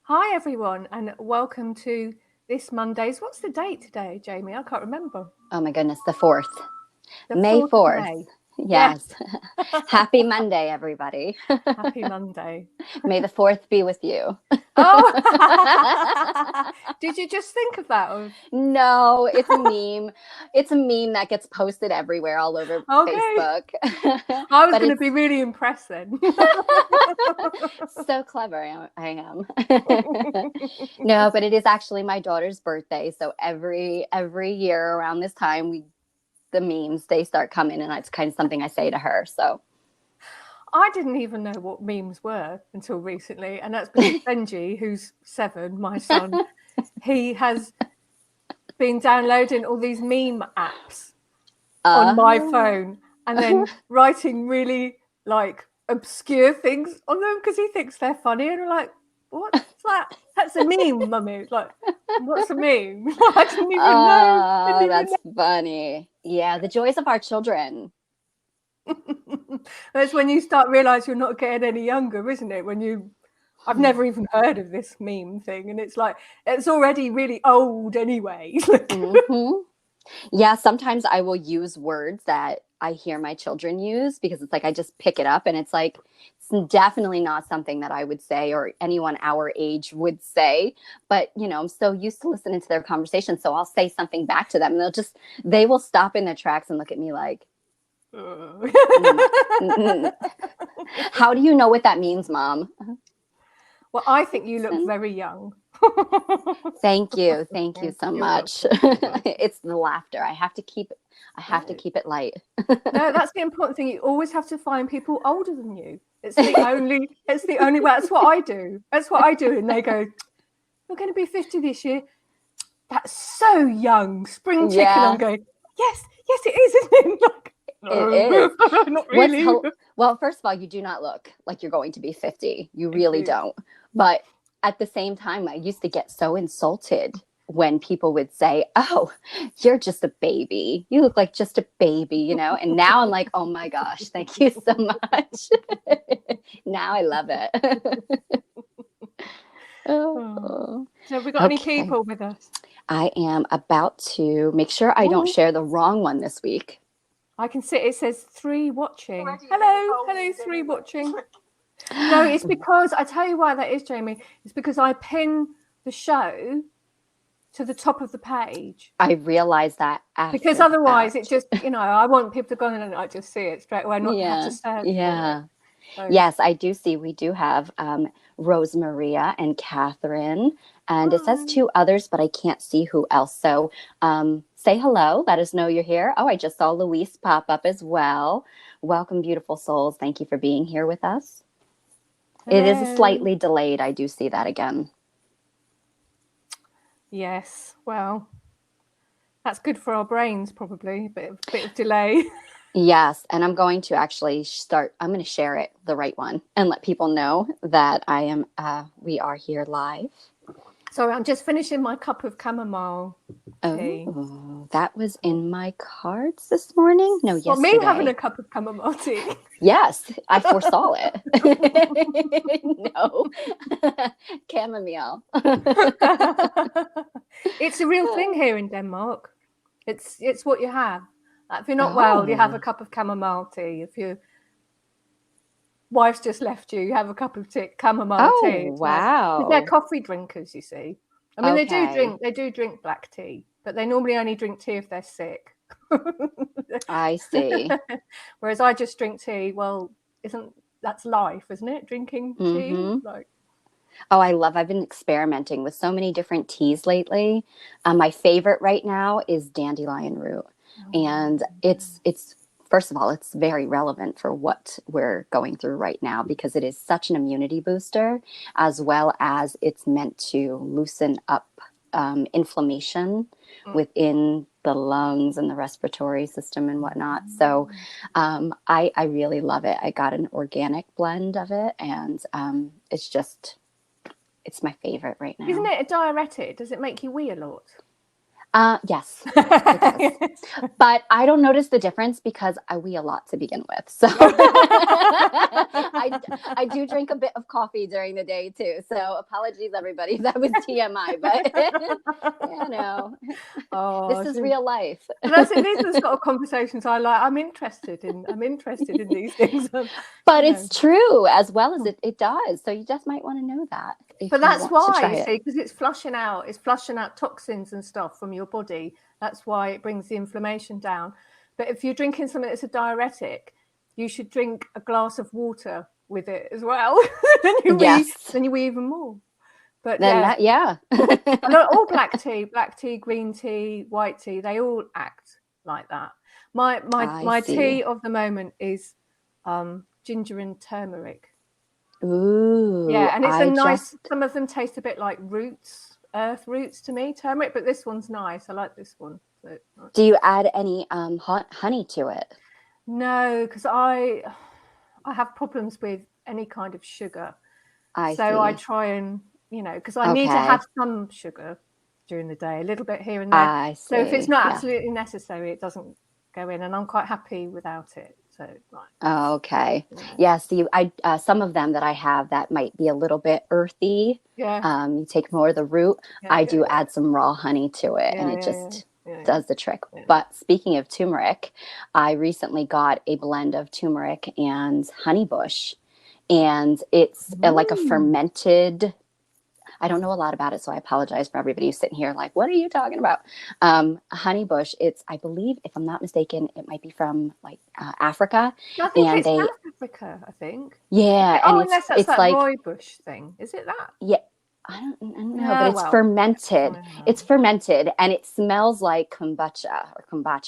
Hi everyone, and welcome to this Monday's. What's the date today, Jamie? I can't remember. Oh my goodness, the 4th. The May 4th of 4th. May. Yes. Happy Monday, everybody. Happy Monday. May the 4th be with you. Oh, did you just think of that? Or... No, it's a meme. It's a meme that gets posted everywhere, all over Facebook. I was going to be really impressed then. So clever I am. No, but it is actually my daughter's birthday. So every year around this time, the memes, they start coming, and it's kind of something I say to her. So I didn't even know what memes were until recently, and that's because Benji, who's 7, my son, he has been downloading all these meme apps on my phone and then writing really like obscure things on them because he thinks they're funny, and we're like, what's that? That's a meme, mummy. Like, what's a meme? I didn't even know. That's funny. Yeah, the joys of our children. That's when you start realize you're not getting any younger, isn't it? I've never even heard of this meme thing, and it's like it's already really old anyway. Yeah, sometimes I will use words that I hear my children use because it's like I just pick it up, and it's like it's definitely not something that I would say or anyone our age would say. But I'm so used to listening to their conversation, so I'll say something back to them, and they will stop in their tracks and look at me like, how do you know what that means, Mom? Well, I think you look very young. Thank you so much. It's the laughter. I have to keep it light. No, that's the important thing. You always have to find people older than you. It's the only way. That's what I do. And they go, "You're going to be 50 this year." That's so young. Spring chicken. Yeah. I'm going, yes, it is, isn't it? Like, no, it is. Not really. Well, first of all, you do not look like you're going to be 50. You really don't. But at the same time, I used to get so insulted when people would say, "Oh, you're just a baby. You look like just a baby," And now I'm like, "Oh my gosh, thank you so much." Now I love it. So have we got any people with us? I am about to make sure I don't share the wrong one this week. I can see it says 3 watching. Hello, 3 watching. No, it's because I tell you why that is, Jamie. It's because I pin the show to the top of the page. I realize that because otherwise it just, I want people to go in and I just see it straight away, not have to search. Yeah. So. Yes, I do see. We do have Rose Maria and Catherine, and it says 2 others, but I can't see who else. So say hello. Let us know you're here. Oh, I just saw Luis pop up as well. Welcome, beautiful souls. Thank you for being here with us. Hello. It is slightly delayed. I do see that again. Yes. Well, that's good for our brains, probably. A bit of delay. Yes, and I'm going to actually I'm going to share it, the right one, and let people know that we are here live. Sorry, I'm just finishing my cup of chamomile tea. Oh, that was in my cards this morning? No, yesterday. Me having a cup of chamomile tea. Yes, I foresaw it. No, chamomile. It's a real thing here in Denmark. It's what you have. If you're not well, you have a cup of chamomile tea. If your wife's just left you, you have a cup of chamomile tea. Oh, wow. They're coffee drinkers, you see. I mean, they do drink black tea, but they normally only drink tea if they're sick. I see. Whereas I just drink tea. Well, that's life, isn't it? Drinking tea. Oh, I've been experimenting with so many different teas lately. My favorite right now is Dandelion Root. And it's first of all, it's very relevant for what we're going through right now because it is such an immunity booster, as well as it's meant to loosen up inflammation within the lungs and the respiratory system and whatnot. So I really love it. I got an organic blend of it, and it's my favorite right now. Isn't it a diuretic? Does it make you wee a lot? Yes, it does. But I don't notice the difference because I wee a lot to begin with. So I do drink a bit of coffee during the day too. So apologies, everybody. That was TMI, but this is real life. That's these are the sort of conversations I like. I'm interested in these things. But it's true as well as it does. So you just might want to know that. But that's why, you see, because it's flushing out toxins and stuff from your body. That's why it brings the inflammation down. But if you're drinking something that's a diuretic, you should drink a glass of water with it as well. then you wee even more. But then all black tea, green tea, white tea, they all act like that. My tea of the moment is ginger and turmeric. Ooh. Yeah, and it's some of them taste a bit like earth roots to me, turmeric, but this one's nice. I like this one. So, do you add any honey to it? No, because I have problems with any kind of sugar. I try and, because I need to have some sugar during the day, a little bit here and there. So if it's not absolutely necessary, it doesn't go in, and I'm quite happy without it. So, okay. Yeah. See, some of them that I have that might be a little bit earthy. Yeah. You take more of the root. I do add some raw honey to it, and it just does the trick. Yeah. But speaking of turmeric, I recently got a blend of turmeric and honeybush, and it's like a fermented. I don't know a lot about it, so I apologize for everybody who's sitting here like, what are you talking about? Honeybush, I believe, if I'm not mistaken, it might be from like Africa. I think it's South Africa, I think. Yeah. And unless that's that like, rooibos thing. Is it that? Yeah. I don't know, but it's fermented. It's fermented, and it smells like kombucha.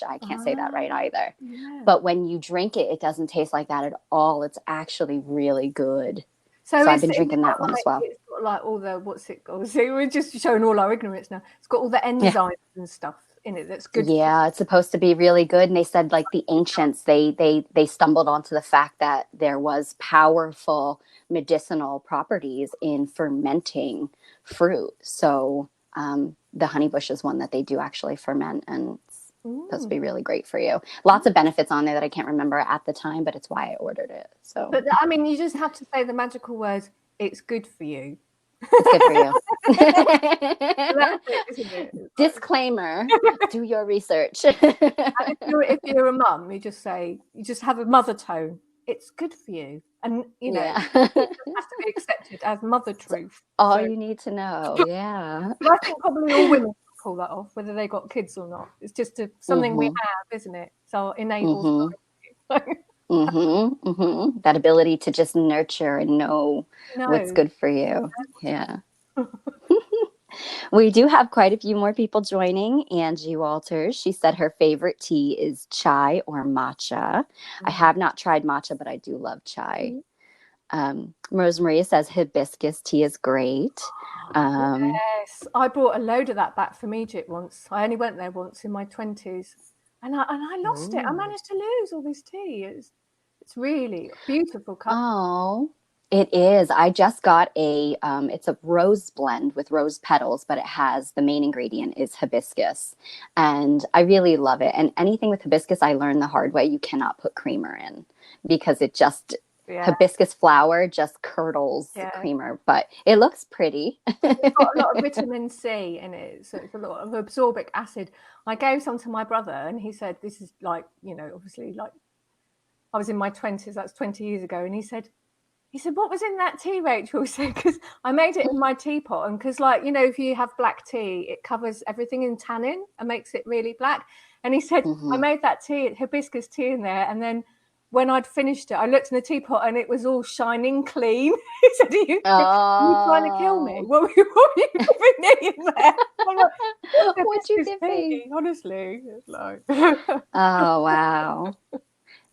I can't say that right either. Yeah. But when you drink it, it doesn't taste like that at all. It's actually really good. So I've been drinking that one as well. It's got like all the, what's it called? See, we're just showing all our ignorance now. It's got all the enzymes and stuff in it that's good. Yeah, it's supposed to be really good. And they said like the ancients, they stumbled onto the fact that there was powerful medicinal properties in fermenting fruit. So the honeybush is one that they do actually ferment, and it's supposed to be really great for you. Lots of benefits on there that I can't remember at the time, but it's why I ordered it. So, but I mean, you just have to say the magical words. It's good for you. It's good for you. That's it, isn't it? Disclaimer: do your research. And if you're a mum, you just have a mother tone. It's good for you, and it has to be accepted as mother truth. All you need to know. Yeah. I think probably all women pull that off, whether they got kids or not. It's just something we have, isn't it? So innate authority. That ability to just nurture and know what's good for you. Yeah. We do have quite a few more people joining. Angie Walters, she said her favorite tea is chai or matcha. I have not tried matcha, but I do love chai. Rosemaria says hibiscus tea is great. Yes, I brought a load of that back from Egypt once. I only went there once in my 20s, and I lost it. I managed to lose all this tea. It's really beautiful color. Oh, it is. I just got it's a rose blend with rose petals, but it has the main ingredient is hibiscus, and I really love it. And anything with hibiscus, I learned the hard way. You cannot put creamer in because it just hibiscus flower just curdles the creamer, but it looks pretty. It's got a lot of vitamin C in it, so it's a lot of absorbic acid. I gave some to my brother, and he said, "This is like, obviously, like I was in my 20s. That's 20 years ago." And he said, "What was in that tea, Rachel?" He said, "Because I made it in my teapot, and because, like, if you have black tea, it covers everything in tannin and makes it really black." And he said, "I made that tea, hibiscus tea, in there, and then when I'd finished it, I looked in the teapot and it was all shining clean." He said, are you trying to kill me? What were you giving me in there? What'd you give me? Honestly, it's like... Oh, wow.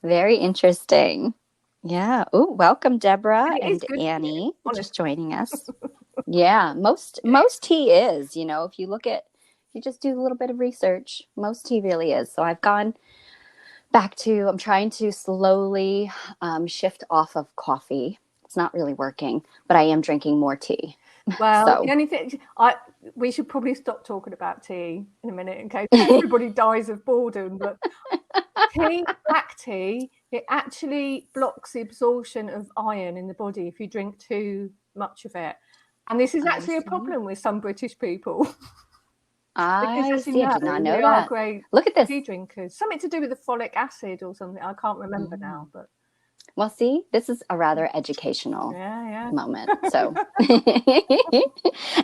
Very interesting. Yeah. Oh, welcome, Deborah and Annie, just joining us. Yeah, most tea is, if you just do a little bit of research, most tea really is. So I've gone back to, I'm trying to slowly shift off of coffee. It's not really working, but I am drinking more tea. Well, the only thing, we should probably stop talking about tea in a minute in case everybody dies of boredom. But tea, black tea, it actually blocks the absorption of iron in the body if you drink too much of it. And this is actually a problem with some British people. I Because, as you see. I know, did not know they that. are great Look at this. tea drinkers. Something to do with the folic acid or something. I can't remember now, but. Well, see, this is a rather educational moment. So,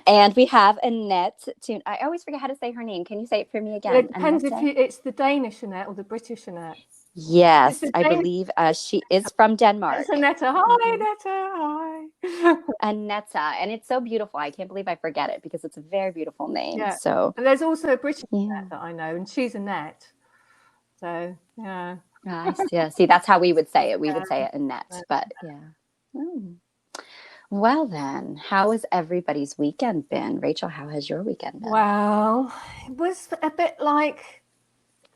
and we have Annette. I always forget how to say her name. Can you say it for me again? It depends if it's the Danish Annette or the British Annette. Yes, I believe she is from Denmark. It's Annette. Hi, Annette. Hi. Annette, and it's so beautiful. I can't believe I forget it because it's a very beautiful name. Yeah. So, and there's also a British Annette that I know, and she's Annette. So, yeah. Yeah. See, that's how we would say it. We would say it Annette, but yeah. Well, then, how has everybody's weekend been? Rachel, how has your weekend been? Well, it was a bit like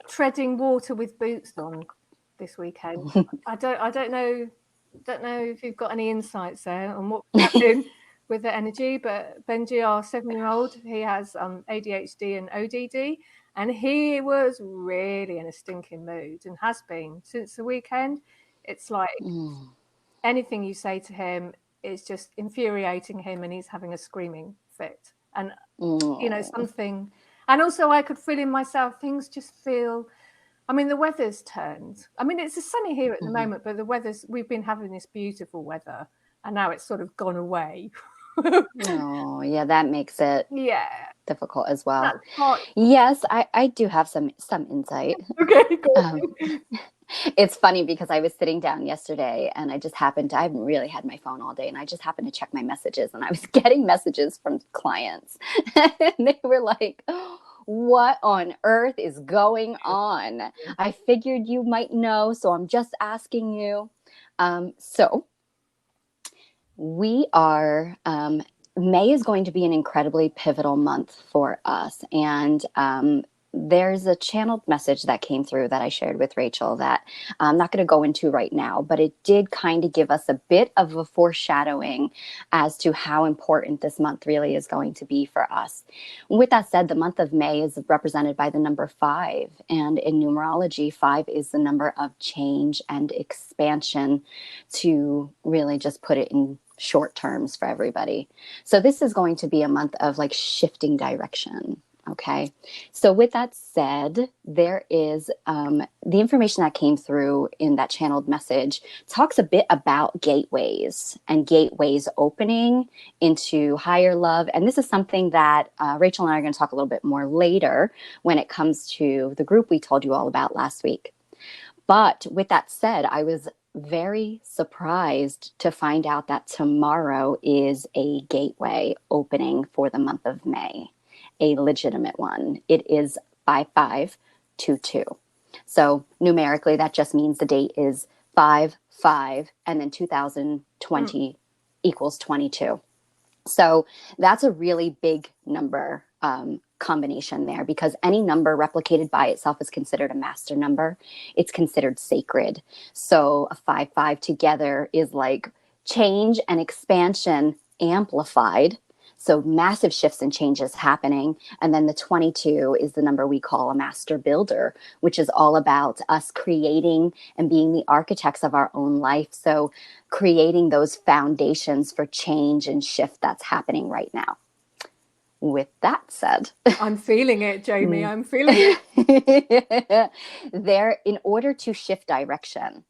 treading water with boots on this weekend. I don't know if you've got any insights there on what's happening with the energy, but Benji, our 7-year-old, he has ADHD and ODD, and he was really in a stinking mood and has been since the weekend. It's like anything you say to him is just infuriating him, and he's having a screaming fit. And something. And also, I could feel in myself, things just feel. I mean, the weather's turned. I mean, it's sunny here at the moment, but we've been having this beautiful weather, and now it's sort of gone away. Oh, yeah, that makes it difficult as well. Yes, I do have some insight. Okay, go It's funny because I was sitting down yesterday and I haven't really had my phone all day, and I just happened to check my messages, and I was getting messages from clients and they were like, what on earth is going on? I figured you might know, so I'm just asking you. So we are, May is going to be an incredibly pivotal month for us. And there's a channeled message that came through that I shared with Rachel that I'm not going to go into right now, but it did kind of give us a bit of a foreshadowing as to how important this month really is going to be for us. With that said, the month of May is represented by the number 5. And in numerology, 5 is the number of change and expansion, to really just put it in short terms for everybody. So this is going to be a month of like shifting direction. Okay. So with that said, there is the information that came through in that channeled message talks a bit about gateways and gateways opening into higher love. And this is something that Rachel and I are going to talk a little bit more later when it comes to the group we told you all about last week. But with that said, I was very surprised to find out that tomorrow is a gateway opening for the month of May, a legitimate one. It is 5522. So numerically, that just means the date is 5/5, and then 2020 equals 22. So that's a really big number combination there, because any number replicated by itself is considered a master number. It's considered sacred. So a 5/5 together is like change and expansion amplified. So massive shifts and changes happening. And then the 22 is the number we call a master builder, which is all about us creating and being the architects of our own life. So creating those foundations for change and shift that's happening right now. With that said, I'm feeling it, Jamie. I'm feeling it. In order to shift direction,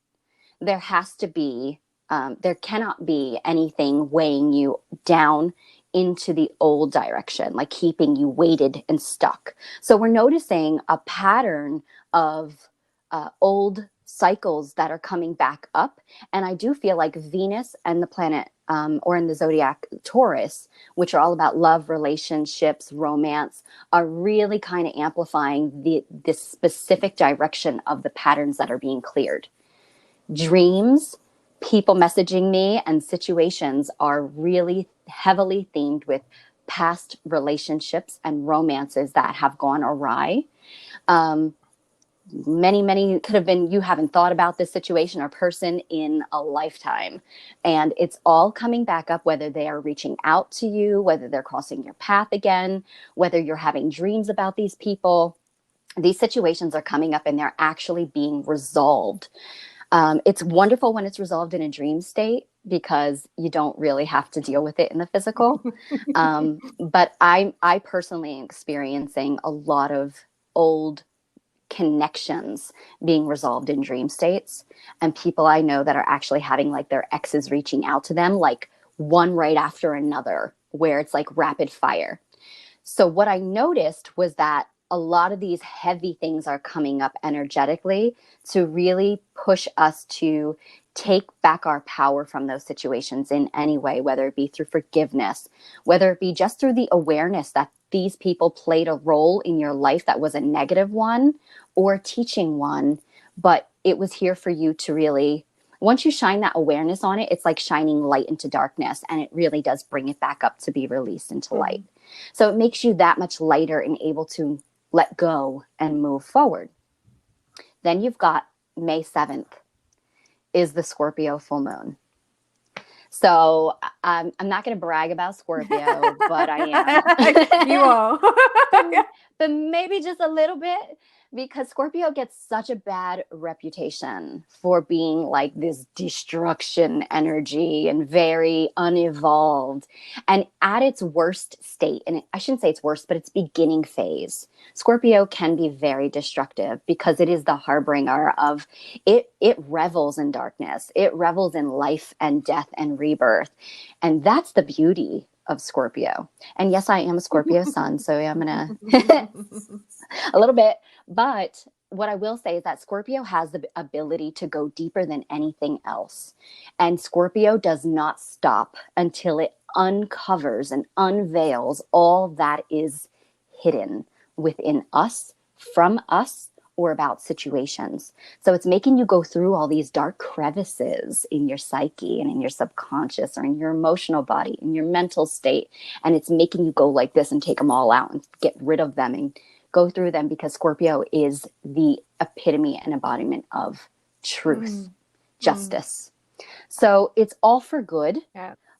there has to be, there cannot be anything weighing you down into the old direction, like keeping you weighted and stuck. So we're noticing a pattern of old cycles that are coming back up. And I do feel like Venus and the planet, or in the zodiac Taurus, which are all about love, relationships, romance, are really kind of amplifying this specific direction of the patterns that are being cleared. Dreams, people messaging me, and situations are really heavily themed with past relationships and romances that have gone awry. many could have been, you haven't thought about this situation or person in a lifetime. And it's all coming back up, whether they are reaching out to you, whether they're crossing your path again, whether you're having dreams about these people. These situations are coming up and they're actually being resolved. It's wonderful when it's resolved in a dream state because you don't really have to deal with it in the physical. But I personally am experiencing a lot of old connections being resolved in dream states, and people I know that are actually having like their exes reaching out to them, like one right after another, where it's like rapid fire. So what I noticed was that a lot of these heavy things are coming up energetically to really push us to take back our power from those situations in any way, whether it be through forgiveness, whether it be just through the awareness that these people played a role in your life that was a negative one or a teaching one, but it was here for you to really, once you shine that awareness on it, it's like shining light into darkness, and it really does bring it back up to be released into light. So it makes you that much lighter and able to let go and move forward. Then you've got May 7th is the Scorpio full moon. So I'm not going to brag about Scorpio, but I am. You are. But maybe just a little bit, because Scorpio gets such a bad reputation for being like this destruction energy and very unevolved. And at its worst state, and I shouldn't say it's worst, but its beginning phase, Scorpio can be very destructive because it is the harbinger of it. It revels in darkness. It revels in life and death and rebirth. And that's the beauty of Scorpio. And yes, I am a Scorpio sun, so I'm going to a little bit. But what I will say is that Scorpio has the ability to go deeper than anything else. And Scorpio does not stop until it uncovers and unveils all that is hidden within us, from us, or about situations. So it's making you go through all these dark crevices in your psyche and in your subconscious or in your emotional body, in your mental state. And it's making you go like this and take them all out and get rid of them and go through them, because Scorpio is the epitome and embodiment of truth, justice. So it's all for good,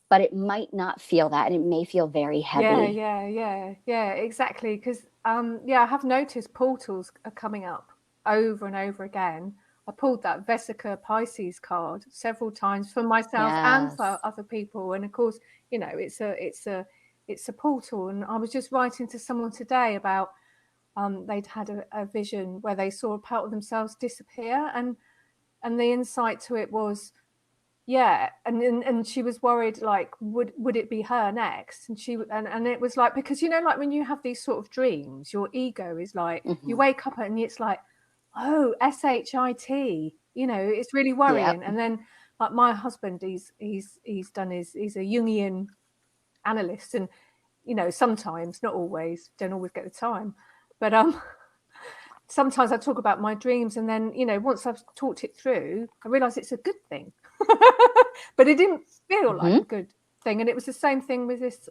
but it might not feel that, and it may feel very heavy. Yeah, exactly. Because I have noticed portals are coming up over and over again. I pulled that Vesica Pisces card several times for myself and for other people, and of course, it's a portal. And I was just writing to someone today about they'd had a vision where they saw a part of themselves disappear, and the insight to it was, and she was worried, like, would it be her next? And and it was like, because like when you have these sort of dreams, your ego is like, you wake up and it's like, oh, SHIT, it's really worrying. And then like my husband, he's a Jungian analyst, and sometimes, not always, don't always get the time, but sometimes I talk about my dreams, and then once I've talked it through, I realize it's a good thing. But it didn't feel like a good thing. And it was the same thing with this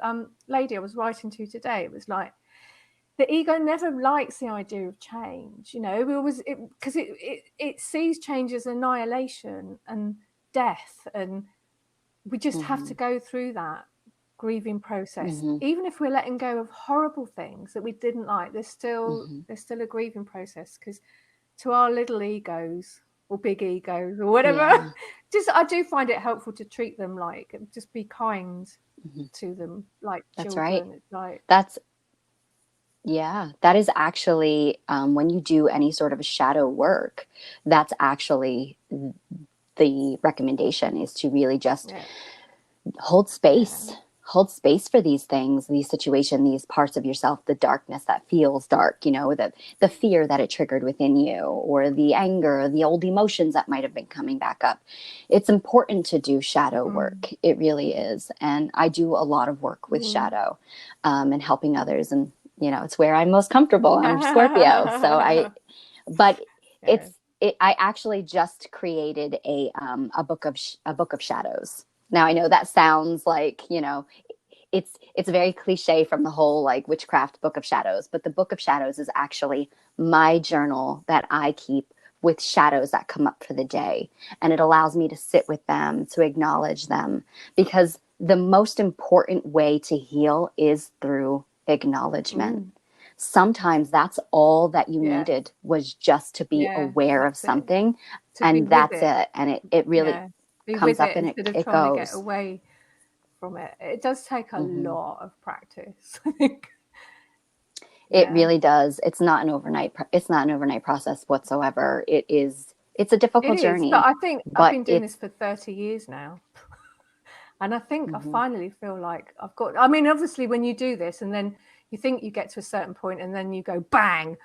lady I was writing to today. It was like, the ego never likes the idea of change, we always, because it sees change as annihilation and death, and we just have to go through that grieving process. Even if we're letting go of horrible things that we didn't like, there's still a grieving process, because to our little egos or big egos or whatever, I do find it helpful to treat them like, just be kind to them like That's children. right. It's like, that is actually when you do any sort of a shadow work, that's actually the recommendation, is to really just hold space for these things, these situations, these parts of yourself, the darkness that feels dark, the fear that it triggered within you, or the anger, the old emotions that might have been coming back up. It's important to do shadow work. It really is. And I do a lot of work with shadow and helping others. And, it's where I'm most comfortable. I'm Scorpio. I actually just created a book of shadows. Now, I know that sounds like, it's very cliche from the whole like witchcraft Book of Shadows, but the Book of Shadows is actually my journal that I keep with shadows that come up for the day, and it allows me to sit with them, to acknowledge them, because the most important way to heal is through acknowledgement. Sometimes that's all that you needed, was just to be aware of something, and that's it. And it really be comes with up it and instead of it trying to get goes. away from it. It does take a lot of practice, I think. It really does. It's not an overnight process whatsoever. It's a difficult journey. But I think I've been doing it's this for 30 years now. And I think I finally feel like I've got, I mean, obviously when you do this and then you think you get to a certain point and then you go bang.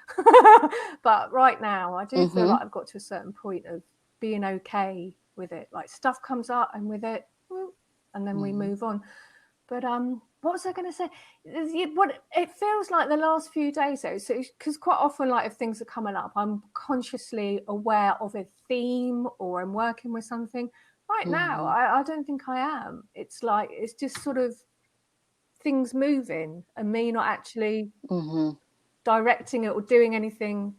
But right now I do feel like I've got to a certain point of being okay with it. Like stuff comes up and with it, and then we move on. But what was I going to say? What it feels like the last few days though, so because quite often, like if things are coming up, I'm consciously aware of a theme or I'm working with something. Right now, I don't think I am. It's like it's just sort of things moving and me not actually directing it or doing anything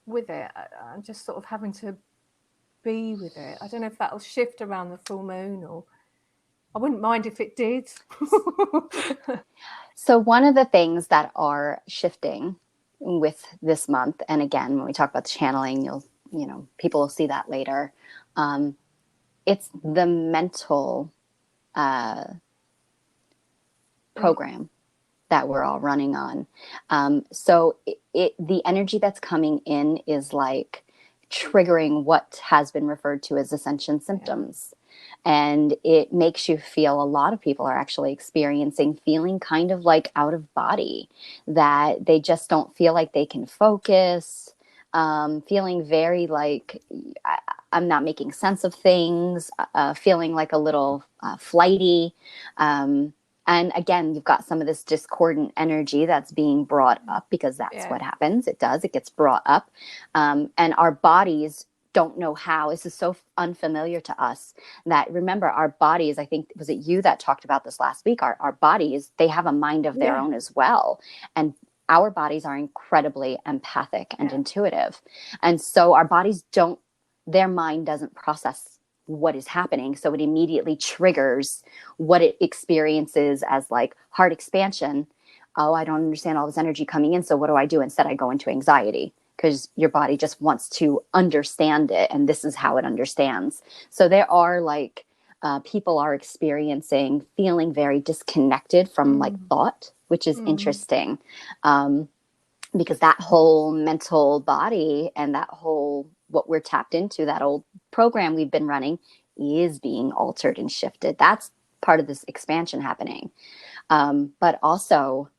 with it. I'm just sort of having to be with it. I don't know if that'll shift around the full moon, or I wouldn't mind if it did. So one of the things that are shifting with this month, and again, when we talk about the channeling, people will see that later. It's the mental program that we're all running on. So the energy that's coming in is like triggering what has been referred to as ascension symptoms. And it makes you feel, a lot of people are actually experiencing feeling kind of like out of body, that they just don't feel like they can focus, feeling very like I'm not making sense of things, feeling like a little flighty. And again, you've got some of this discordant energy that's being brought up, because that's what happens. It gets brought up. And our bodies don't know how. This is so unfamiliar to us that, remember, our bodies, I think, was it you that talked about this last week? Our bodies, they have a mind of their own as well. And our bodies are incredibly empathic and intuitive. And so our bodies their mind doesn't process what is happening. So it immediately triggers what it experiences as like heart expansion. Oh, I don't understand all this energy coming in. So what do I do? Instead, I go into anxiety, because your body just wants to understand it. And this is how it understands. So there are like, people are experiencing feeling very disconnected from like thought, which is interesting. Because that whole mental body and that whole, what we're tapped into, that old program we've been running, is being altered and shifted. That's part of this expansion happening. But also,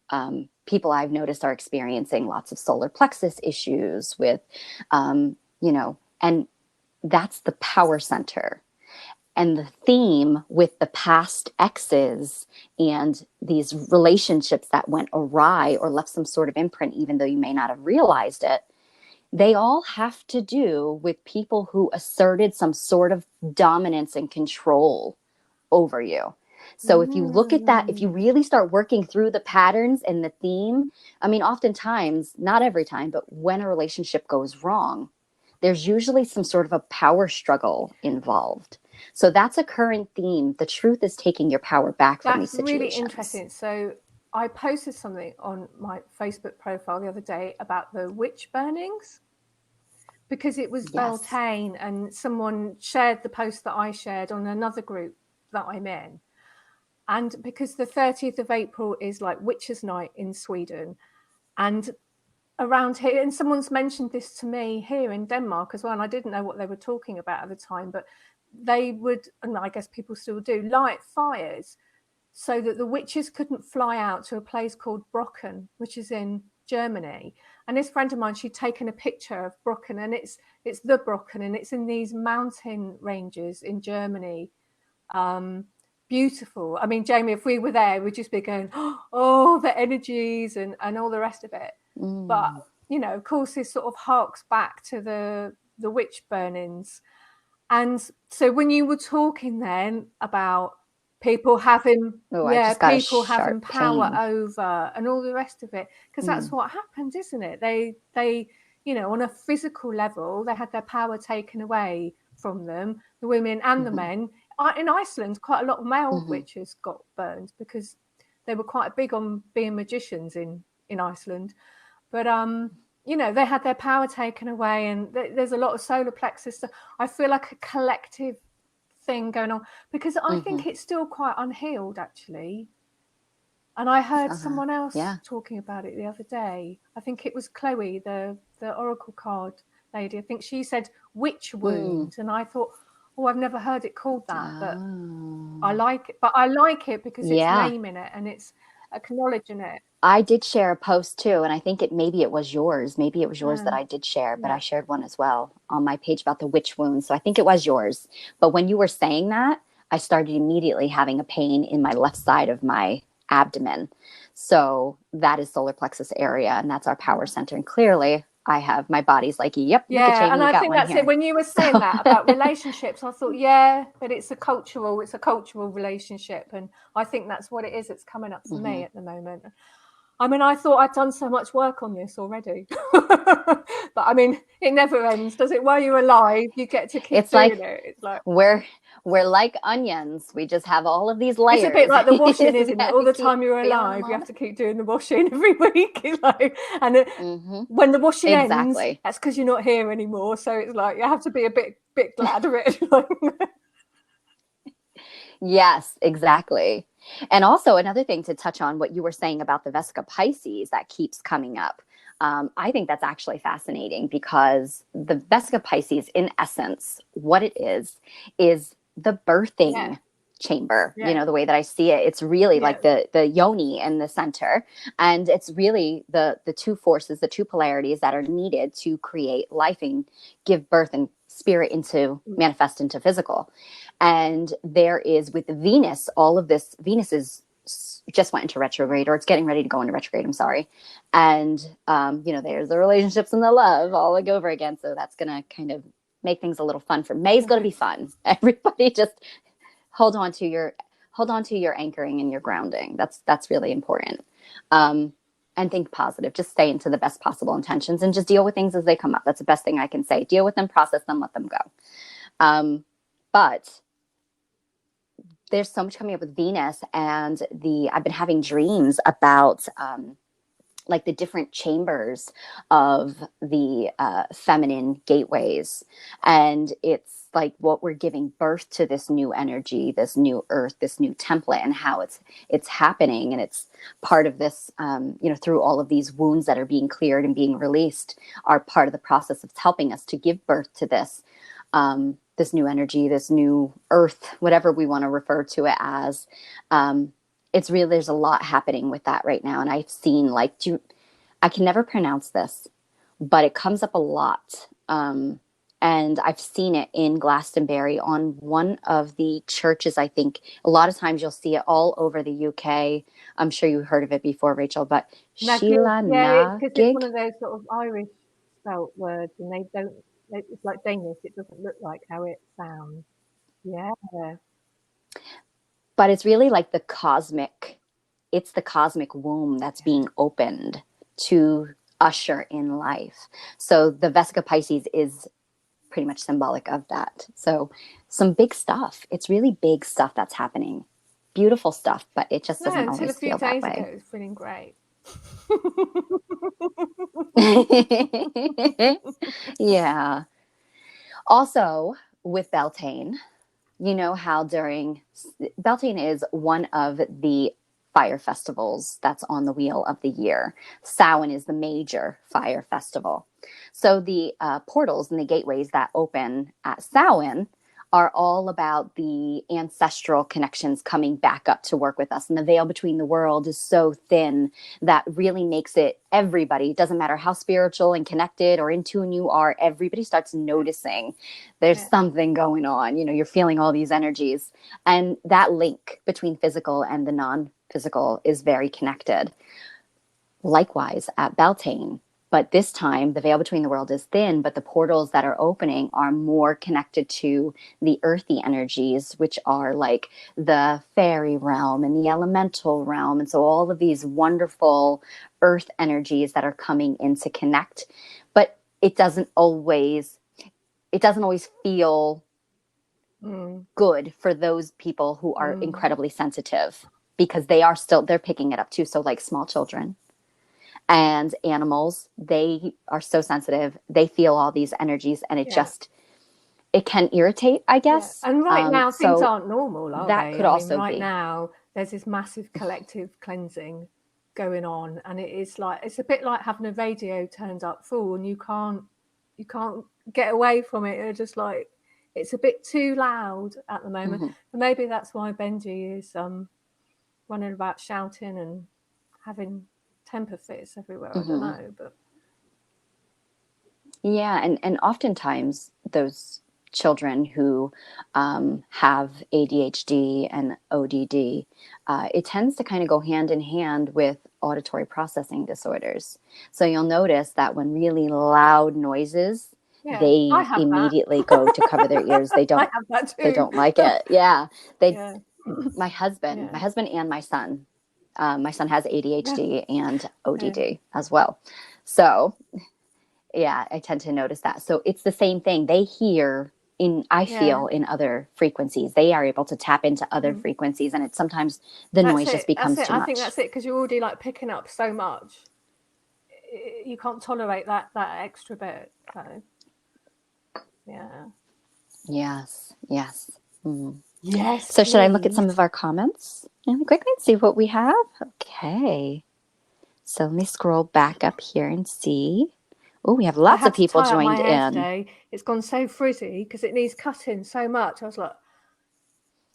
people I've noticed are experiencing lots of solar plexus issues with, and that's the power center. And the theme with the past exes and these relationships that went awry or left some sort of imprint, even though you may not have realized it, they all have to do with people who asserted some sort of dominance and control over you. So if you look at that, if you really start working through the patterns and the theme, I mean, oftentimes, not every time, but when a relationship goes wrong, there's usually some sort of a power struggle involved. So that's a current theme. The truth is taking your power back from these situations. That's really interesting. So I posted something on my Facebook profile the other day about the witch burnings, because it was Beltane, and someone shared the post that I shared on another group that I'm in. And because the 30th of April is like Witches' Night in Sweden, and around here, and someone's mentioned this to me here in Denmark as well, and I didn't know what they were talking about at the time, but they would, and I guess people still do, light fires so that the witches couldn't fly out to a place called Brocken, which is in Germany. And this friend of mine, she'd taken a picture of Brocken, and it's the Brocken, and it's in these mountain ranges in Germany. Beautiful. I mean, Jamie, if we were there, we'd just be going, oh, the energies and all the rest of it. But, of course, this sort of harks back to the witch burnings. And so when you were talking then about people having Oh, I just got a people having sharp power pain. over and all the rest of it, because that's what happens, isn't it? They you know, on a physical level, they had their power taken away from them, the women and the men. In Iceland, quite a lot of male witches got burned because they were quite big on being magicians in Iceland. But you know, they had their power taken away, and there's a lot of solar plexus. So I feel like a collective thing going on, because I think it's still quite unhealed, actually. And I heard someone else talking about it the other day. I think it was Chloe, the oracle card lady. I think she said witch wound, and I thought, oh, I've never heard it called that, but I like it. But I like it because it's naming it and it's acknowledging it. I did share a post too, and I think maybe it was yours. Maybe it was yours that I did share, but I shared one as well on my page about the witch wound. So I think it was yours. But when you were saying that, I started immediately having a pain in my left side of my abdomen. So that is solar plexus area, and that's our power center. And clearly, I have my body's like, yep, look at Jamie, and I think that's here. it. When you were saying that about relationships, I thought, but it's a cultural relationship, and I think that's what it is. It's coming up for me at the moment. I mean, I thought I'd done so much work on this already, but I mean, it never ends, does it? While you're alive, you get to keep doing it. It's like we're like onions. We just have all of these layers. It's a bit like the washing, isn't it? All the time you're alive, you have to keep doing the washing every week. And when the washing ends, that's because you're not here anymore. So it's like you have to be a bit glad of it. Yes, exactly. And also another thing to touch on what you were saying about the Vesica Pisces that keeps coming up. I think that's actually fascinating, because the Vesica Pisces, in essence, what it is the birthing chamber. You know, the way that I see it, it's really like the yoni in the center. And it's really the two forces, the two polarities that are needed to create life and give birth and spirit into manifest into physical. And there is, with Venus, all of this, Venus is just went into retrograde, or it's getting ready to go into retrograde. I'm sorry. And, you know, there's the relationships and the love all over again. So that's going to kind of make things a little fun for May's going to be fun. Everybody just hold on to your anchoring and your grounding. That's really important. And think positive, just stay into the best possible intentions and just deal with things as they come up. That's the best thing I can say. Deal with them, process them, let them go. But there's so much coming up with Venus, and I've been having dreams about like the different chambers of the feminine gateways. And it's like what we're giving birth to, this new energy, this new earth, this new template, and how it's happening. And it's part of this, you know, through all of these wounds that are being cleared and being released, are part of the process of helping us to give birth to this, this new energy, this new earth, whatever we want to refer to it as. It's really, there's a lot happening with that right now. And I've seen I can never pronounce this, but it comes up a lot. And I've seen it in Glastonbury on one of the churches. I think a lot of times you'll see it all over the UK. I'm sure you heard of it before, Rachel, but Sheila because it's one of those sort of Irish spelt words, and it's like Danish. It doesn't look like how it sounds. Yeah. But it's really like the cosmic womb that's being opened to usher in life. So the Vesica Pisces is pretty much symbolic of that. So some big stuff. It's really big stuff that's happening. Beautiful stuff, but it just doesn't always feel that way. Until a few days ago, it was feeling great. Yeah. Also, with Beltane, you know how Beltane is one of the fire festivals that's on the wheel of the year. Samhain is the major fire festival. So the portals and the gateways that open at Samhain are all about the ancestral connections coming back up to work with us. And the veil between the world is so thin that really makes it everybody, doesn't matter how spiritual and connected or in tune you are, everybody starts noticing there's something going on. You know, you're feeling all these energies. And that link between physical and the non-physical is very connected. Likewise, at Beltane, But this time, the veil between the world is thin, but the portals that are opening are more connected to the earthy energies, which are like the fairy realm and the elemental realm. And so all of these wonderful earth energies that are coming in to connect. But it doesn't always feel good for those people who are incredibly sensitive, because they're picking it up too. So like small children and animals, they are so sensitive. They feel all these energies, and it can irritate, I guess. Yeah. And right now, things aren't normal, are that they? could also right be. now, there's this massive collective cleansing going on, and it's a bit like having a radio turned up full, and you can't get away from it. You're just like, it's a bit too loud at the moment. And maybe that's why Benji is running about shouting and having temper fits everywhere. I don't know, but yeah, and oftentimes those children who have ADHD and ODD, it tends to kind of go hand in hand with auditory processing disorders. So you'll notice that when really loud noises, they immediately go to cover their ears. They don't. I have that too. They don't like it. Yeah, my husband and my son. My son has ADHD and ODD as well. So yeah, I tend to notice that. So it's the same thing. They hear I feel in other frequencies. They are able to tap into other frequencies, and it's sometimes the noise just becomes too much. I think that's it, because you're already like picking up so much. You can't tolerate that extra bit. So yeah. Yes. Yes. Yes. So should I look at some of our comments really quickly and see what we have? Okay. So let me scroll back up here and see. Oh, we have lots of people joined in. Today. It's gone so frizzy because it needs cutting so much. I was like,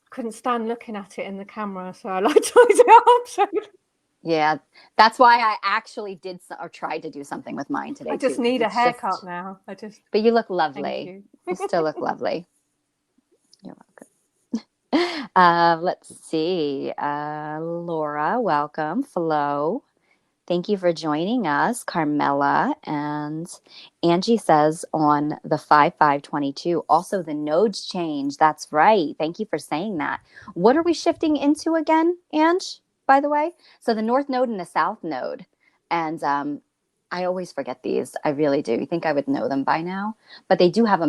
couldn't stand looking at it in the camera, so I like tied it up. So. Yeah, that's why I actually did or tried to do something with mine today. I just need a haircut now. But you look lovely. You still look lovely. You're welcome. Let's see. Laura, welcome. Flo, thank you for joining us. Carmella, and Angie says on the 5522, also the nodes change. That's right. Thank you for saying that. What are we shifting into again, Ange, by the way? So the North Node and the South Node. And I always forget these. I really do. You think I would know them by now? But they do have,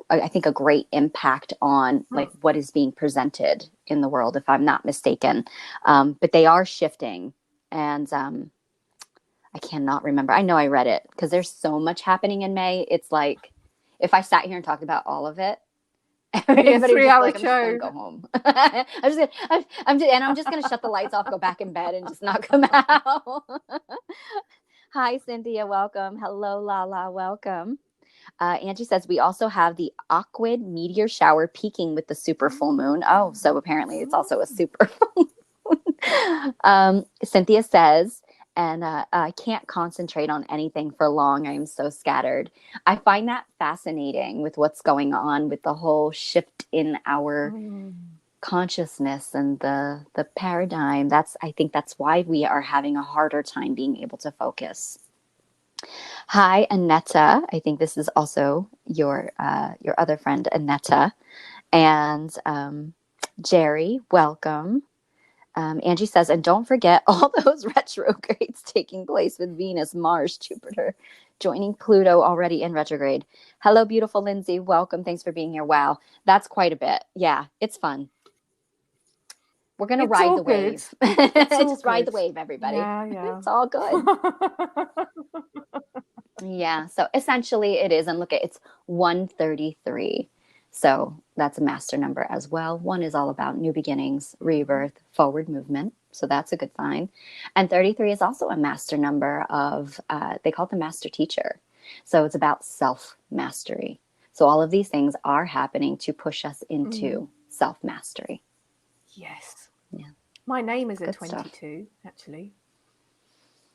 I think, a great impact on like what is being presented in the world, if I'm not mistaken. But they are shifting. And I cannot remember. I know I read it because there's so much happening in May. It's like if I sat here and talked about all of it, everybody would just be like, I'm just gonna go home. I'm just gonna shut the lights off, go back in bed, and just not come out. Hi, Cynthia. Welcome. Hello, Lala. Welcome. Angie says we also have the Aquid meteor shower peaking with the super full moon. Oh, so apparently it's also a super full moon. Cynthia says, and I can't concentrate on anything for long. I'm so scattered. I find that fascinating with what's going on with the whole shift in our consciousness and the paradigm. I think that's why we are having a harder time being able to focus. Hi, Annetta. I think this is also your other friend, Annetta. And Jerry, welcome. Angie says, and don't forget all those retrogrades taking place with Venus, Mars, Jupiter, joining Pluto already in retrograde. Hello, beautiful Lindsay. Welcome. Thanks for being here. Wow. That's quite a bit. Yeah, it's fun. We're going to ride the wave. Just ride the wave, everybody. Yeah. It's all good. Yeah. So essentially it is. And look, it's 133. So that's a master number as well. 1 is all about new beginnings, rebirth, forward movement. So that's a good sign. And 33 is also a master number of, they call it the master teacher. So it's about self-mastery. So all of these things are happening to push us into self-mastery. Yes. Yeah. My name is a 22, actually.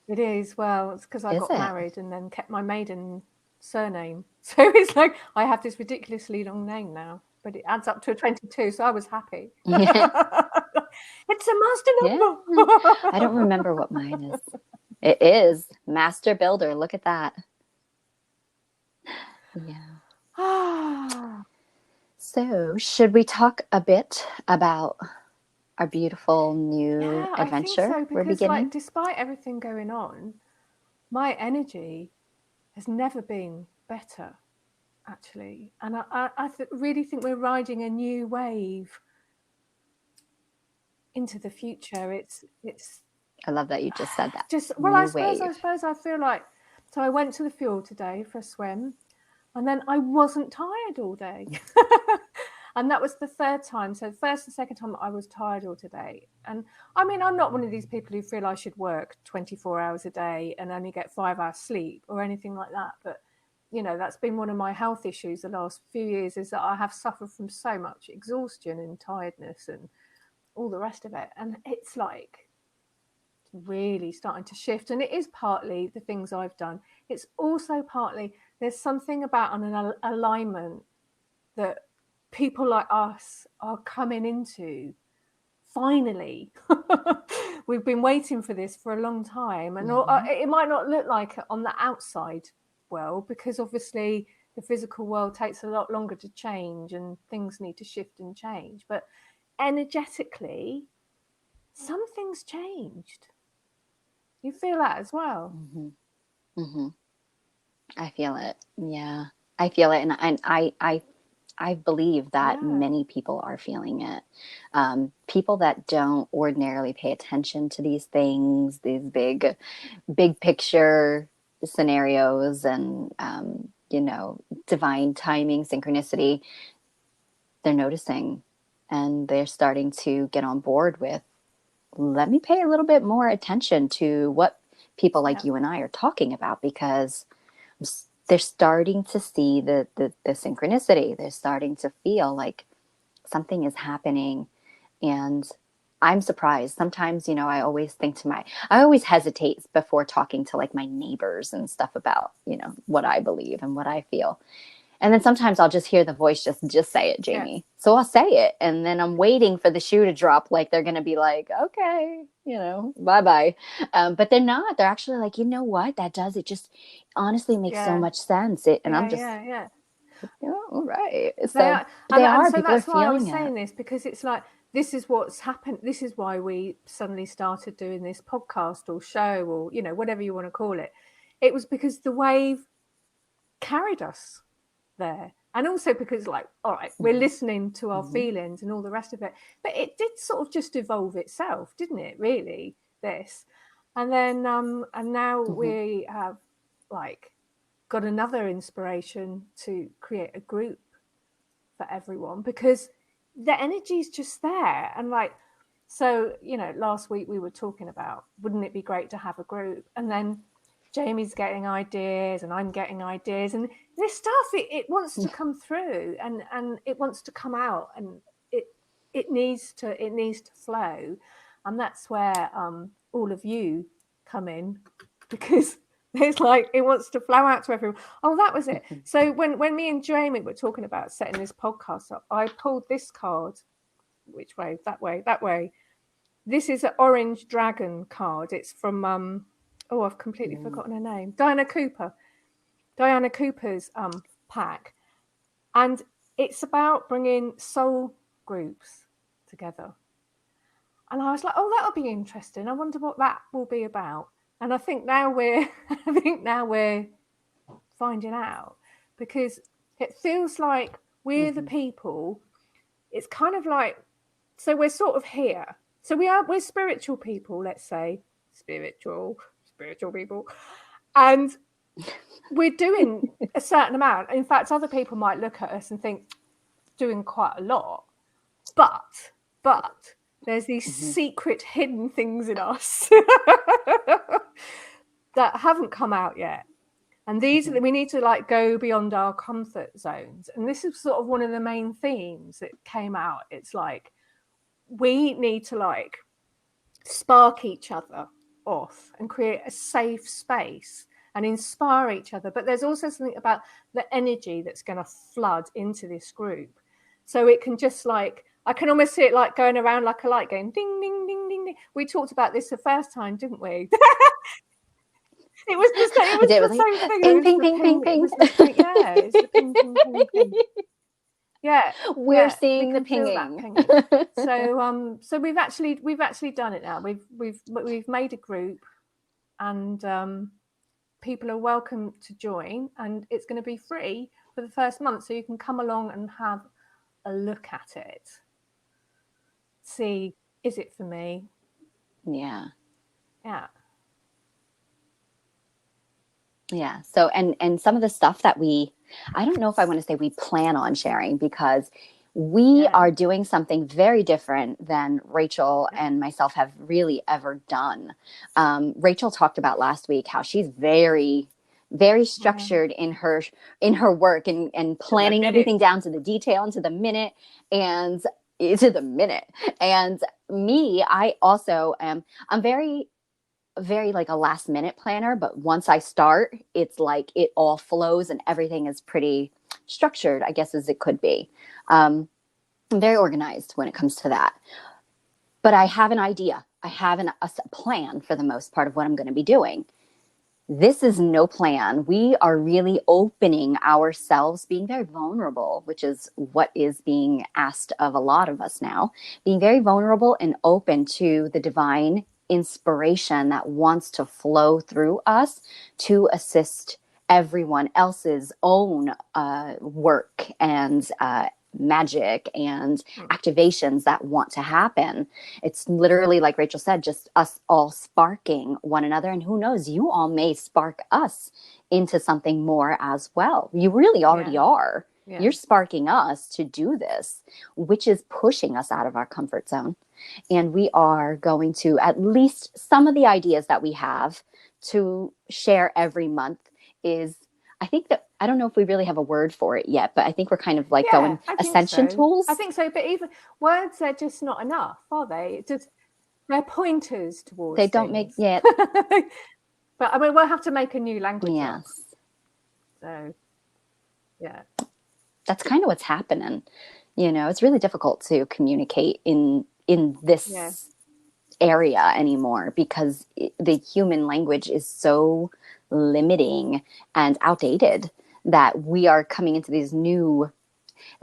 It is. Well, it's because I got married and then kept my maiden surname. So it's like I have this ridiculously long name now, but it adds up to a 22. So I was happy. Yeah. It's a master number. Yeah. I don't remember what mine is. It is. Master builder. Look at that. Yeah. So, should we talk a bit about our beautiful new I think adventure so, we're because beginning? like despite everything going on, my energy has never been better, actually. And I really think we're riding a new wave into the future. It's I love that you just said that. just, well, New I suppose wave. I feel like, so I went to the fjord today for a swim, and then I wasn't tired all day. And that was the third time. So first and second time I was tired all day. And I mean, I'm not one of these people who feel I should work 24 hours a day and only get 5 hours sleep or anything like that. But, you know, that's been one of my health issues the last few years, is that I have suffered from so much exhaustion and tiredness and all the rest of it. And it's like really starting to shift. And it is partly the things I've done. It's also partly, there's something about an alignment that people like us are coming into finally. We've been waiting for this for a long time, and it might not look like it on the outside world, because obviously the physical world takes a lot longer to change and things need to shift and change, but energetically something's changed. You feel that as well? I feel it. Yeah, I feel it, and I believe that many people are feeling it. People that don't ordinarily pay attention to these things, these big picture scenarios, and you know, divine timing, synchronicity. They're noticing, and they're starting to get on board with, let me pay a little bit more attention to what people like you and I are talking about, because they're starting to see the synchronicity. They're starting to feel like something is happening. And I'm surprised. Sometimes, you know, I always hesitate before talking to like my neighbors and stuff about, you know, what I believe and what I feel. And then sometimes I'll just hear the voice, just say it, Jamie. Yeah. So I'll say it. And then I'm waiting for the shoe to drop. Like they're going to be like, okay, you know, bye-bye. But they're not. They're actually like, you know what? That does. It just honestly makes so much sense. I'm just, all right. So so that's why I was saying this, because it's like, this is what's happened. This is why we suddenly started doing this podcast or show, or, you know, whatever you want to call it. It was because the wave carried us there, and also because, like, all right, we're listening to our feelings and all the rest of it, but it did sort of just evolve itself, didn't it, really, this? And then and now we have like got another inspiration to create a group for everyone, because the energy's just there. And like, so, you know, last week we were talking about, wouldn't it be great to have a group? And then Jamie's getting ideas and I'm getting ideas, and this stuff, it wants to come through, and it wants to come out, and it needs to flow. And that's where all of you come in, because it's like it wants to flow out to everyone. Oh, that was it. So when me and Jamie were talking about setting this podcast up, I pulled this card. Which way? That way. That way. This is an orange dragon card. It's from I've completely forgotten her name. Diana Cooper's pack. And it's about bringing soul groups together. And I was like, oh, that'll be interesting. I wonder what that will be about. And I think now we're finding out, because it feels like we're the people. It's kind of like, so we're sort of here. So we're spiritual people, let's say, spiritual people. And we're doing a certain amount. In fact, other people might look at us and think, doing quite a lot. But there's these secret hidden things in us that haven't come out yet. And these we need to like go beyond our comfort zones. And this is sort of one of the main themes that came out. It's like, we need to like spark each other off and create a safe space and inspire each other. But there's also something about the energy that's going to flood into this group. So it can just like, I can almost see it like going around like a light going ding, ding, ding, ding, ding. We talked about this the first time, didn't we? It was the same. It was It the was like, same thing. ping, It was ping, the ping, ping, ping. It ping. was the ping. Yeah, it's the ping, ping, ping, ping. Yeah, We're yeah. We seeing the can feel that pinging. pinging. So we've actually done it now. We've made a group, and people are welcome to join, and it's going to be free for the first month, so you can come along and have a look at it. See, is it for me? Yeah. Yeah. Yeah. So, and some of the stuff that I don't know if I want to say we plan on sharing, because we are doing something very different than Rachel and myself have really ever done. Rachel talked about last week how she's very, very structured in her work, and planning everything down to the detail and to the minute and to the minute. And me, I also am. I'm very like a last minute planner, but once I start, it's like it all flows and everything is pretty structured, I guess, as it could be. I'm very organized when it comes to that. But I have an idea. I have a plan for the most part of what I'm going to be doing. This is no plan. We are really opening ourselves, being very vulnerable, which is what is being asked of a lot of us now, being very vulnerable and open to the divine inspiration that wants to flow through us to assist everyone else's own work and magic and activations that want to happen. It's literally, like Rachel said, just us all sparking one another. And who knows, you all may spark us into something more as well. You really already are. Yeah. You're sparking us to do this, which is pushing us out of our comfort zone. And we are going to, at least some of the ideas that we have to share every month is, I think that, I don't know if we really have a word for it yet, but I think we're kind of like going ascension tools. I think so, but even words are just not enough, are they? They're pointers towards They don't make, yeah. But I mean, we'll have to make a new language up. So, yeah. That's kind of what's happening. You know, it's really difficult to communicate in this area anymore, because the human language is so limiting and outdated that we are coming into these new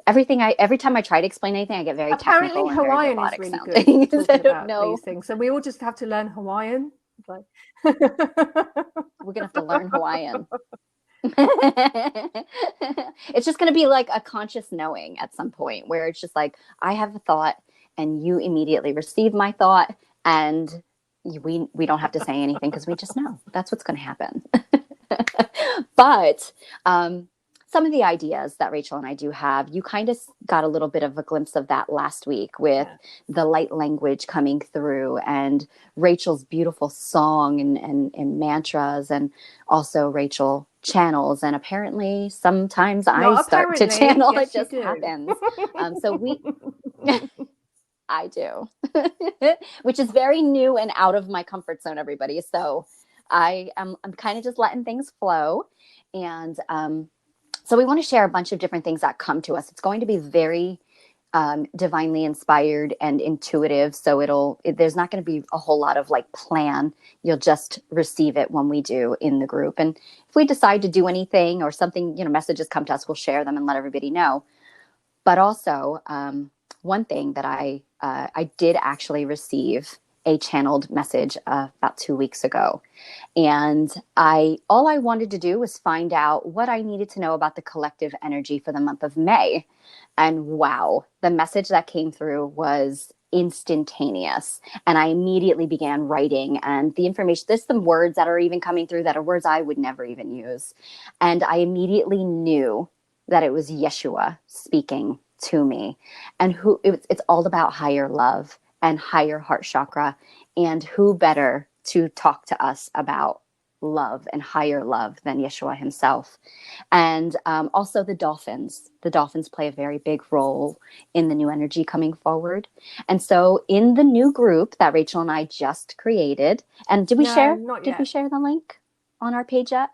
every time I try to explain anything, I get very technical and Hawaiian very robotic is really sounding. good talking about these things. So we all just have to learn Hawaiian. We're gonna have to learn Hawaiian. It's just going to be like a conscious knowing at some point, where it's just like, I have a thought and you immediately receive my thought, and we don't have to say anything, because we just know that's what's going to happen. But some of the ideas that Rachel and I do have, you kind of got a little bit of a glimpse of that last week with the light language coming through, and Rachel's beautiful song and mantras, and also Rachel channels, and apparently sometimes I start to channel. Yes, it just happens. So I do, which is very new and out of my comfort zone, everybody. So I'm kind of just letting things flow. And so we want to share a bunch of different things that come to us. It's going to be very divinely inspired and intuitive. So there's not going to be a whole lot of like plan. You'll just receive it when we do in the group. And if we decide to do anything or something, messages come to us, we'll share them and let everybody know. But also, one thing that I did actually receive a channeled message about 2 weeks ago. And all I wanted to do was find out what I needed to know about the collective energy for the month of May. And wow, the message that came through was instantaneous. And I immediately began writing, and the information, there's some words that are even coming through that are words I would never even use. And I immediately knew that it was Yeshua speaking to me, and it's all about higher love and higher heart chakra. And who better to talk to us about love and higher love than Yeshua himself. And also the dolphins. The dolphins play a very big role in the new energy coming forward. And so in the new group that Rachel and I just created, and did we share? Did we share the link on our page yet?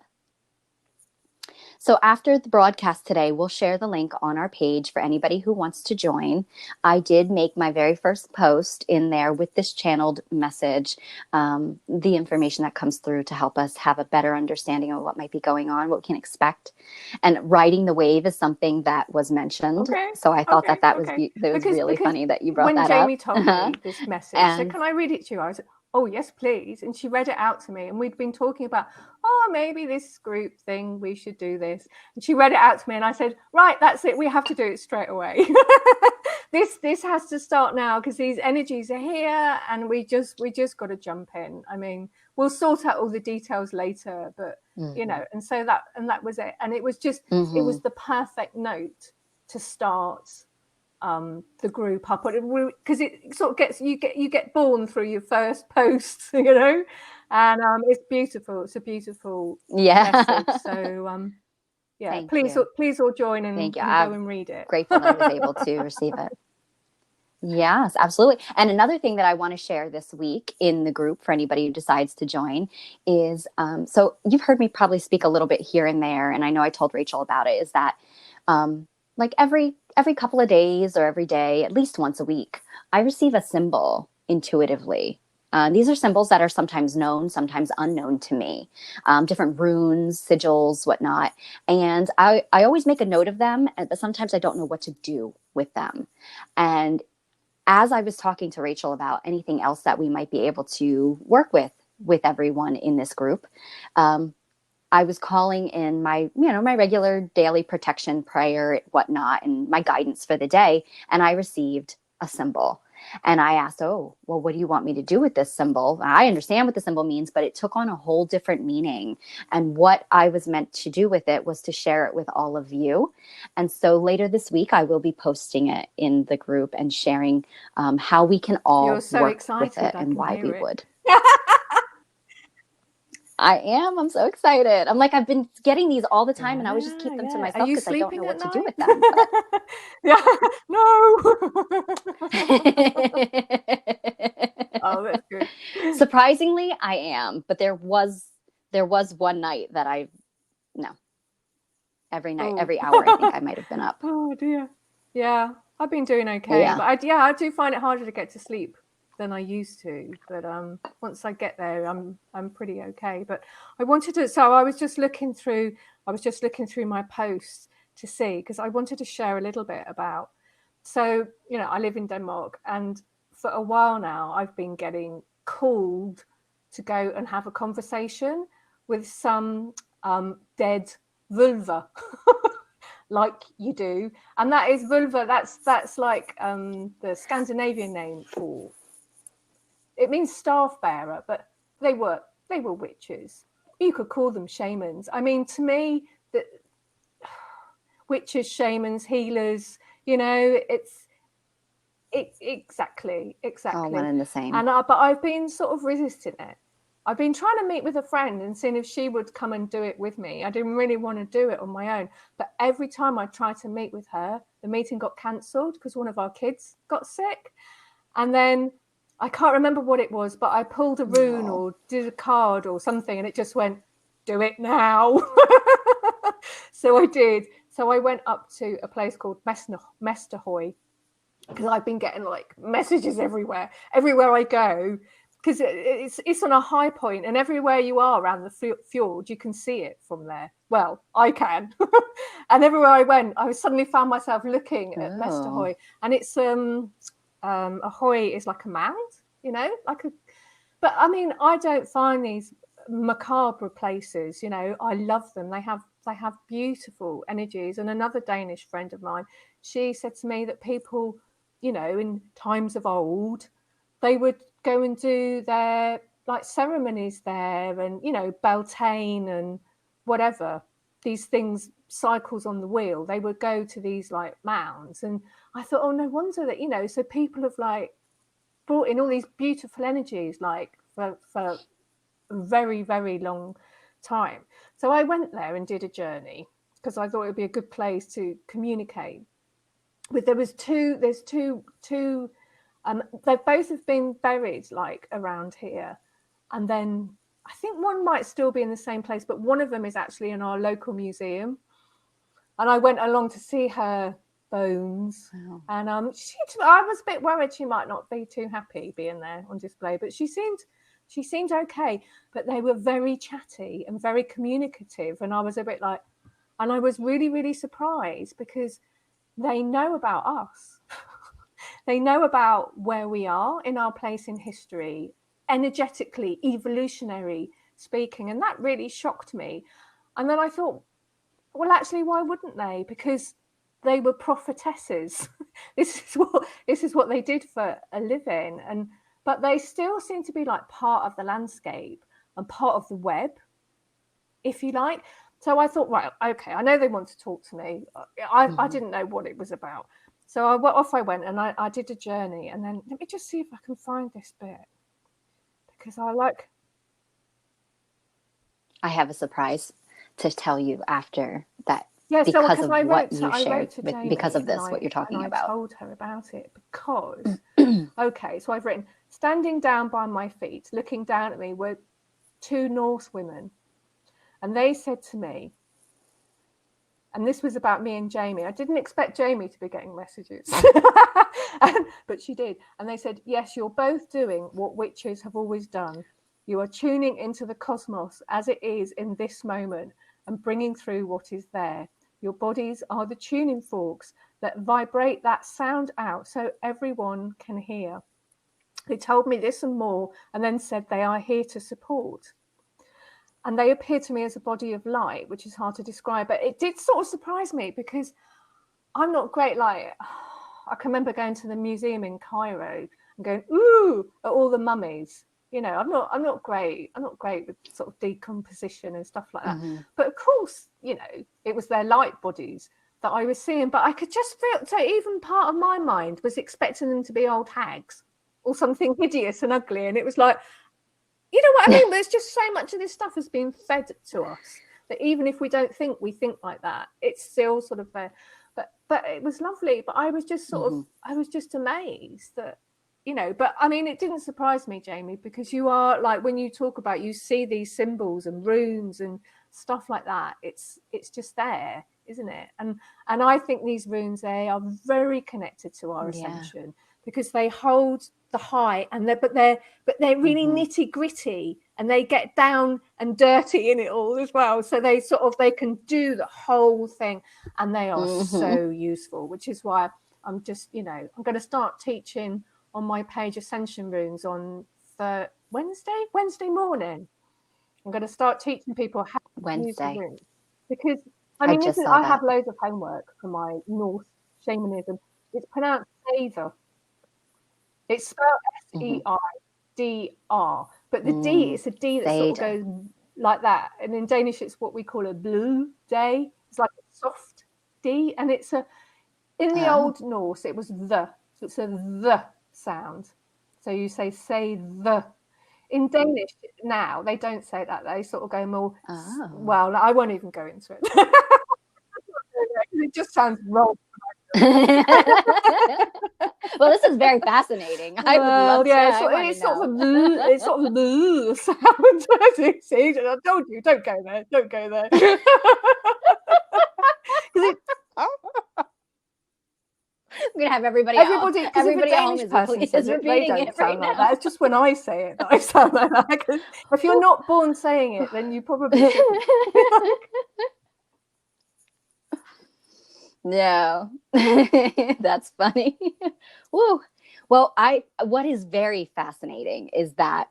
So after the broadcast today, we'll share the link on our page for anybody who wants to join. I did make my very first post in there with this channeled message, the information that comes through to help us have a better understanding of what might be going on, what we can expect. And riding the wave is something that was mentioned. Okay. So I thought Okay. that was Okay. really funny that you brought when that Jamie up. told me this message, said, "Can I read it to you?" I was, "Oh yes, please." And she read it out to me, and we'd been talking about, oh, maybe this group thing, we should do this. And she read it out to me, and I said, right, that's it. We have to do it straight away. This has to start now, because these energies are here, and we just got to jump in. I mean, we'll sort out all the details later, but you know, and so that was it. And it was just it was the perfect note to start the group up, because it sort of gets you get born through your first posts, you know, and it's beautiful. It's a beautiful message. So yeah, please all join and go and read it. Grateful that I was able to receive it. Yes, absolutely. And another thing that I want to share this week in the group for anybody who decides to join is, so you've heard me probably speak a little bit here and there, and I know I told Rachel about it, is that like every couple of days or every day, at least once a week, I receive a symbol intuitively. These are symbols that are sometimes known, sometimes unknown to me, different runes, sigils, whatnot. And I always make a note of them, but sometimes I don't know what to do with them. And as I was talking to Rachel about anything else that we might be able to work with everyone in this group, I was calling in my regular daily protection prayer, whatnot, and my guidance for the day. And I received a symbol. And I asked, oh, well, what do you want me to do with this symbol? And I understand what the symbol means, but it took on a whole different meaning. And what I was meant to do with it was to share it with all of you. And so later this week, I will be posting it in the group and sharing how we can all You're so work excited, with it and why we it. would. I am. I'm so excited. I'm like, I've been getting these all the time, and I always just keep them to myself because I don't know what to do with them. But... yeah, no. Oh, that's good. Surprisingly, I am. But there was one night that every night, every hour, I think I might have been up. Oh dear. Yeah, I've been doing okay, yeah. But I do find it harder to get to sleep than I used to. But once I get there, I'm pretty okay. But I wanted to. So I was just looking through my posts to see, because I wanted to share a little bit about. So I live in Denmark, and for a while now, I've been getting called to go and have a conversation with some dead vulva. Like you do, and that is vulva. That's like the Scandinavian name for. It means staff bearer, but they were witches. You could call them shamans. I mean, to me, the witches, shamans, healers. It's exactly. All one and the same. And but I've been sort of resisting it. I've been trying to meet with a friend and seeing if she would come and do it with me. I didn't really want to do it on my own. But every time I tried to meet with her, the meeting got cancelled because one of our kids got sick. And then I can't remember what it was, but I pulled a rune or did a card or something, and it just went, do it now. So I did. So I went up to a place called Mesterhoy, because I've been getting like messages everywhere I go. Because it's on a high point, and everywhere you are around the fjord, you can see it from there. Well, I can. And everywhere I went, I suddenly found myself looking at Mesterhoy, and it's a hoy is like a mound, but I mean, I don't find these macabre places. I love them. They have beautiful energies. And another Danish friend of mine, she said to me that people, in times of old, they would go and do their like ceremonies there, and Beltane and whatever, these things, cycles on the wheel, they would go to these like mounds. And I thought, oh, no wonder that so people have like brought in all these beautiful energies like for a very, very long time. So I went there and did a journey because I thought it would be a good place to communicate with. There's two they both have been buried like around here, and then I think one might still be in the same place, but one of them is actually in our local museum. And I went along to see her bones. Wow. And I was a bit worried she might not be too happy being there on display, but she seemed okay. But they were very chatty and very communicative. And I was a bit like, and I was really, really surprised because they know about us. They know about where we are in our place in history, energetically, evolutionary speaking. And that really shocked me. And then I thought, well, actually, why wouldn't they? Because they were prophetesses. This is what they did for a living. But they still seem to be like part of the landscape and part of the web, if you like. So I thought, right, okay, I know they want to talk to me. I didn't know what it was about. So I went and I did a journey, and then let me just see if I can find this bit, because I have a surprise to tell you after that. Yeah, because so of I what wrote you to shared, Jamie, because of this, what you're talking about. I told her about it because, okay, so I've written, standing down by my feet, looking down at me were two Norse women. And they said to me, and this was about me and Jamie. I didn't expect Jamie to be getting messages, but she did. And they said, yes, you're both doing what witches have always done. You are tuning into the cosmos as it is in this moment and bringing through what is there. Your bodies are the tuning forks that vibrate that sound out so everyone can hear. They told me this and more, and then said they are here to support. And they appear to me as a body of light, which is hard to describe. But it did sort of surprise me because I'm not great. Like, I can remember going to the museum in Cairo and going, ooh, at all the mummies. You know, I'm not great. I'm not great with sort of decomposition and stuff like that. But of course, you know, it was their light bodies that I was seeing. But I could just feel, so even part of my mind was expecting them to be old hags or something hideous and ugly. And it was like, you know what I mean? There's just so much of this stuff has been fed to us that even if we don't think we think like that, it's still sort of there. But it was lovely. But I was just sort of, I was just amazed that, you know, but I mean, it didn't surprise me, Jamie, because you are like, when you talk about, you see these symbols and runes and stuff like that. It's just there, isn't it? And I think these runes, they are very connected to our ascension because they hold the high and they're really nitty gritty and they get down and dirty in it all as well. So they can do the whole thing and they are so useful, which is why I'm just, you know, I'm going to start teaching on my page Ascension runes on Wednesday morning. I'm going to start teaching people how to use the runes because I mean, I have loads of homework for my Norse shamanism. It's pronounced Seidr. It's spelled Seidr, but the D, it's a D that sort of goes like that. And in Danish, it's what we call a blue day. It's like a soft D. And it's in the Old Norse, it was the. So it's a the sound. So you say the. In Danish now, they don't say that. They sort of go more, well, I won't even go into it. It just sounds wrong. Well, this is very fascinating. I would love to. It's sort of a blue sound. See, I told you, don't go there. Don't go there. I'm gonna have everybody at home is repeating it right now. Like that. It's just when I say it that I sound like that. If you're not born saying it, then you probably shouldn't. No, that's funny. Woo. Well, what is very fascinating is that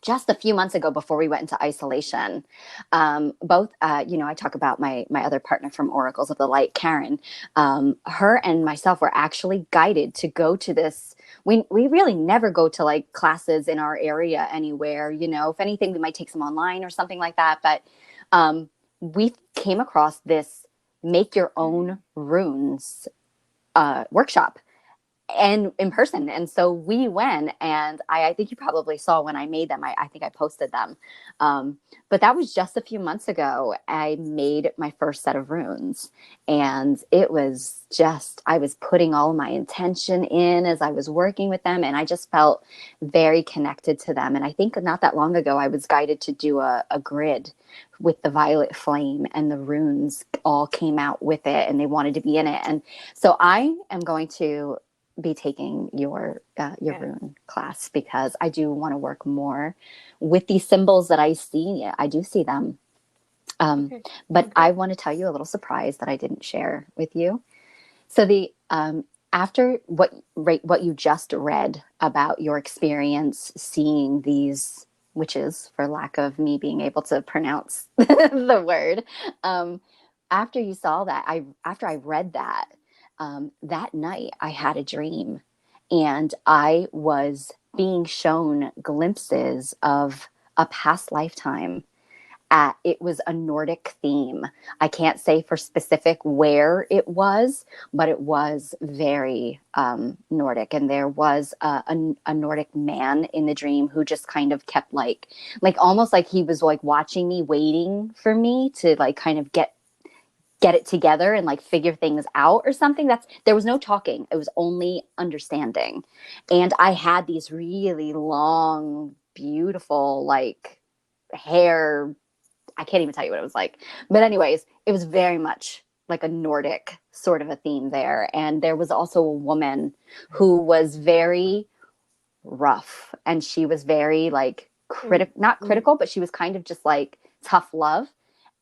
just a few months ago, before we went into isolation, both, you know, I talk about my other partner from Oracles of the Light, Karen, her and myself were actually guided to go to this. We really never go to like classes in our area anywhere, you know, if anything, we might take some online or something like that. But we came across this make your own runes workshop. and in person. And so we went, and I think you probably saw when I made them. I think I posted them. But that was just a few months ago. I made my first set of runes, and it was just, I was putting all my intention in as I was working with them, and I just felt very connected to them. And I think not that long ago, I was guided to do a grid with the violet flame, and the runes all came out with it, and they wanted to be in it. And so I am going to be taking your rune class, because I do want to work more with these symbols that I see. I do see them. But I want to tell you a little surprise that I didn't share with you. So the after what you just read about your experience seeing these witches, for lack of me being able to pronounce the word, after you saw that, after I read that, that night I had a dream, and I was being shown glimpses of a past lifetime. It was a Nordic theme. I can't say for specific where it was, but it was very Nordic. And there was a Nordic man in the dream who just kind of kept like almost like he was like watching me, waiting for me to like kind of get it together and like figure things out or something. There was no talking. It was only understanding. And I had these really long, beautiful, like hair. I can't even tell you what it was like. But anyways, it was very much like a Nordic sort of a theme there. And there was also a woman who was very rough, and she was very like not critical, but she was kind of just like tough love.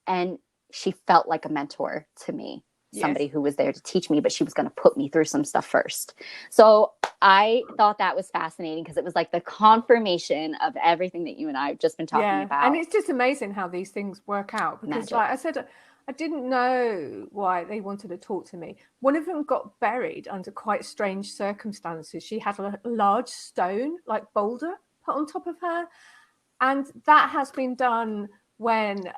And she felt like a mentor to me, somebody who was there to teach me, but she was going to put me through some stuff first. So I thought that was fascinating, because it was like the confirmation of everything that you and I have just been talking about. And it's just amazing how these things work out, because Magic. like I said, I didn't know why they wanted to talk to me. One of them got buried under quite strange circumstances. She had a large stone, like boulder, put on top of her. And that has been done when,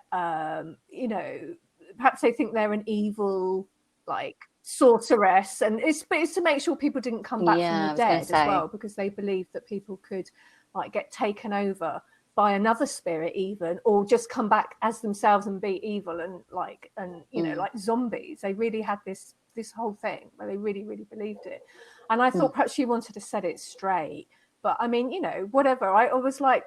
you know, perhaps they think they're an evil, like, sorceress. And it's to make sure people didn't come back from the dead as well, because they believed that people could, like, get taken over by another spirit even, or just come back as themselves and be evil and, like, and, you know, like zombies. They really had this whole thing where they really, really believed it. And I thought perhaps she wanted to set it straight. But, I mean, you know, whatever. I was a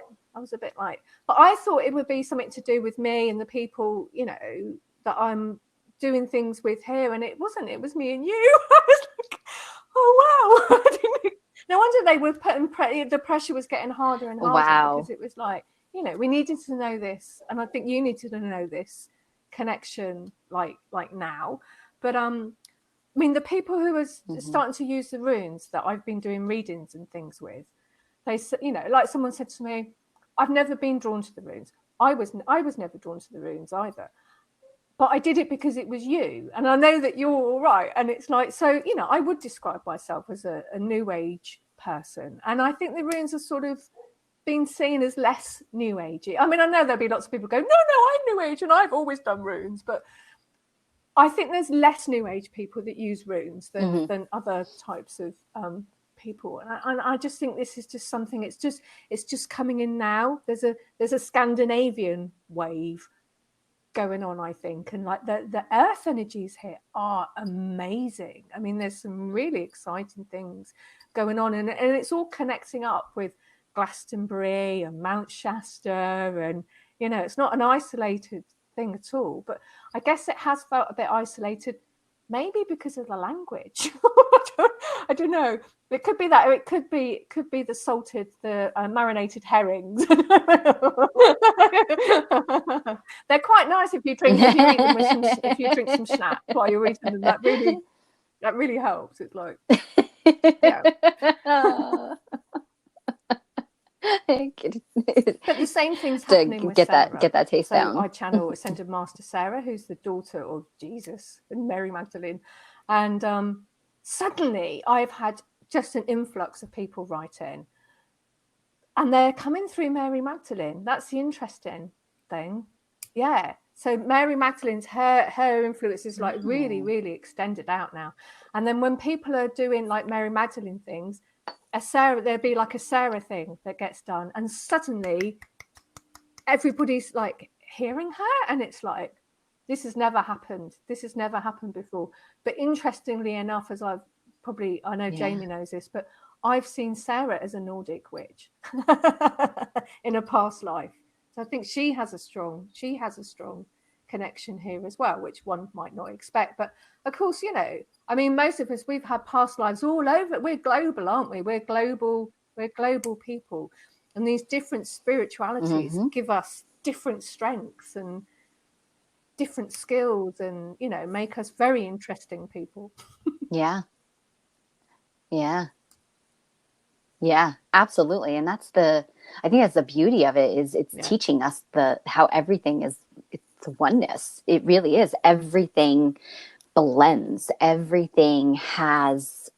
bit like, but I thought it would be something to do with me and the people, you know, that I'm doing things with here. And it wasn't. It was me and you. I was like, oh, wow. No wonder they were putting the pressure was getting harder and harder, because it was like, you know, we needed to know this. And I think you needed to know this connection like now. But I mean, the people who are starting to use the runes that I've been doing readings and things with, they, you know, like someone said to me, I've never been drawn to the runes. I was never drawn to the runes either. But I did it because it was you. And I know that you're all right. And it's like, so, you know, I would describe myself as a new age person. And I think the runes are sort of been seen as less new agey. I mean, I know there'll be lots of people go, no, I'm new age and I've always done runes. But I think there's less new age people that use runes than other types of people, and I just think this is just something. It's just coming in now. There's a Scandinavian wave going on, I think, and like the earth energies here are amazing. I mean, there's some really exciting things going on, and it's all connecting up with Glastonbury and Mount Shasta, and you know, it's not an isolated thing at all. But I guess it has felt a bit isolated, maybe because of the language. I don't know. It could be that, or it could be the marinated herrings. They're quite nice if you eat them with some, if you drink some schnapps while you're eating them. That really helps. It's like, yeah. But the same thing's happening with Sarah. Get that taste down. I channel Ascended Master Sarah, who's the daughter of Jesus and Mary Magdalene, and suddenly I've had just an influx of people write in, and they're coming through Mary Magdalene. That's the interesting thing. Yeah, So Mary Magdalene's her influence is like really extended out now. And then when people are doing like Mary Magdalene things, there'd be like a Sarah thing that gets done, and suddenly everybody's like hearing her, and it's like, this has never happened. This has never happened before. But interestingly enough, I know Jamie knows this, but I've seen Sarah as a Nordic witch in a past life. So I think she has a strong connection here as well, which one might not expect. But of course, you know, I mean, most of us, we've had past lives all over. We're global, aren't we? We're global people. And these different spiritualities give us different strengths and different skills, and, you know, make us very interesting people. Yeah, absolutely. And I think that's the beauty of it, is it's teaching us how everything is, it's oneness. It really is. Everything blends. Everything has,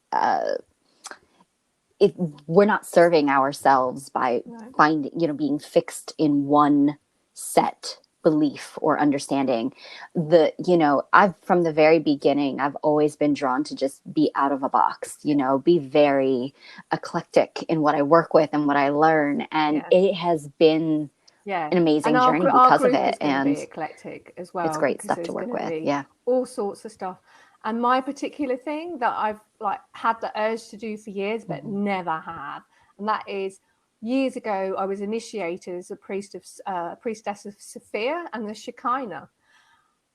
we're not serving ourselves by finding, you know, being fixed in one set belief or understanding. You know, from the very beginning, I've always been drawn to just be out of a box, you know, be very eclectic in what I work with and what I learn. And it has been an amazing journey because of it. And be eclectic as well. It's great stuff to work with. Yeah. All sorts of stuff. And my particular thing that I've like had the urge to do for years, but never have, and that is, years ago, I was initiated as a priestess of Sophia and the Shekinah.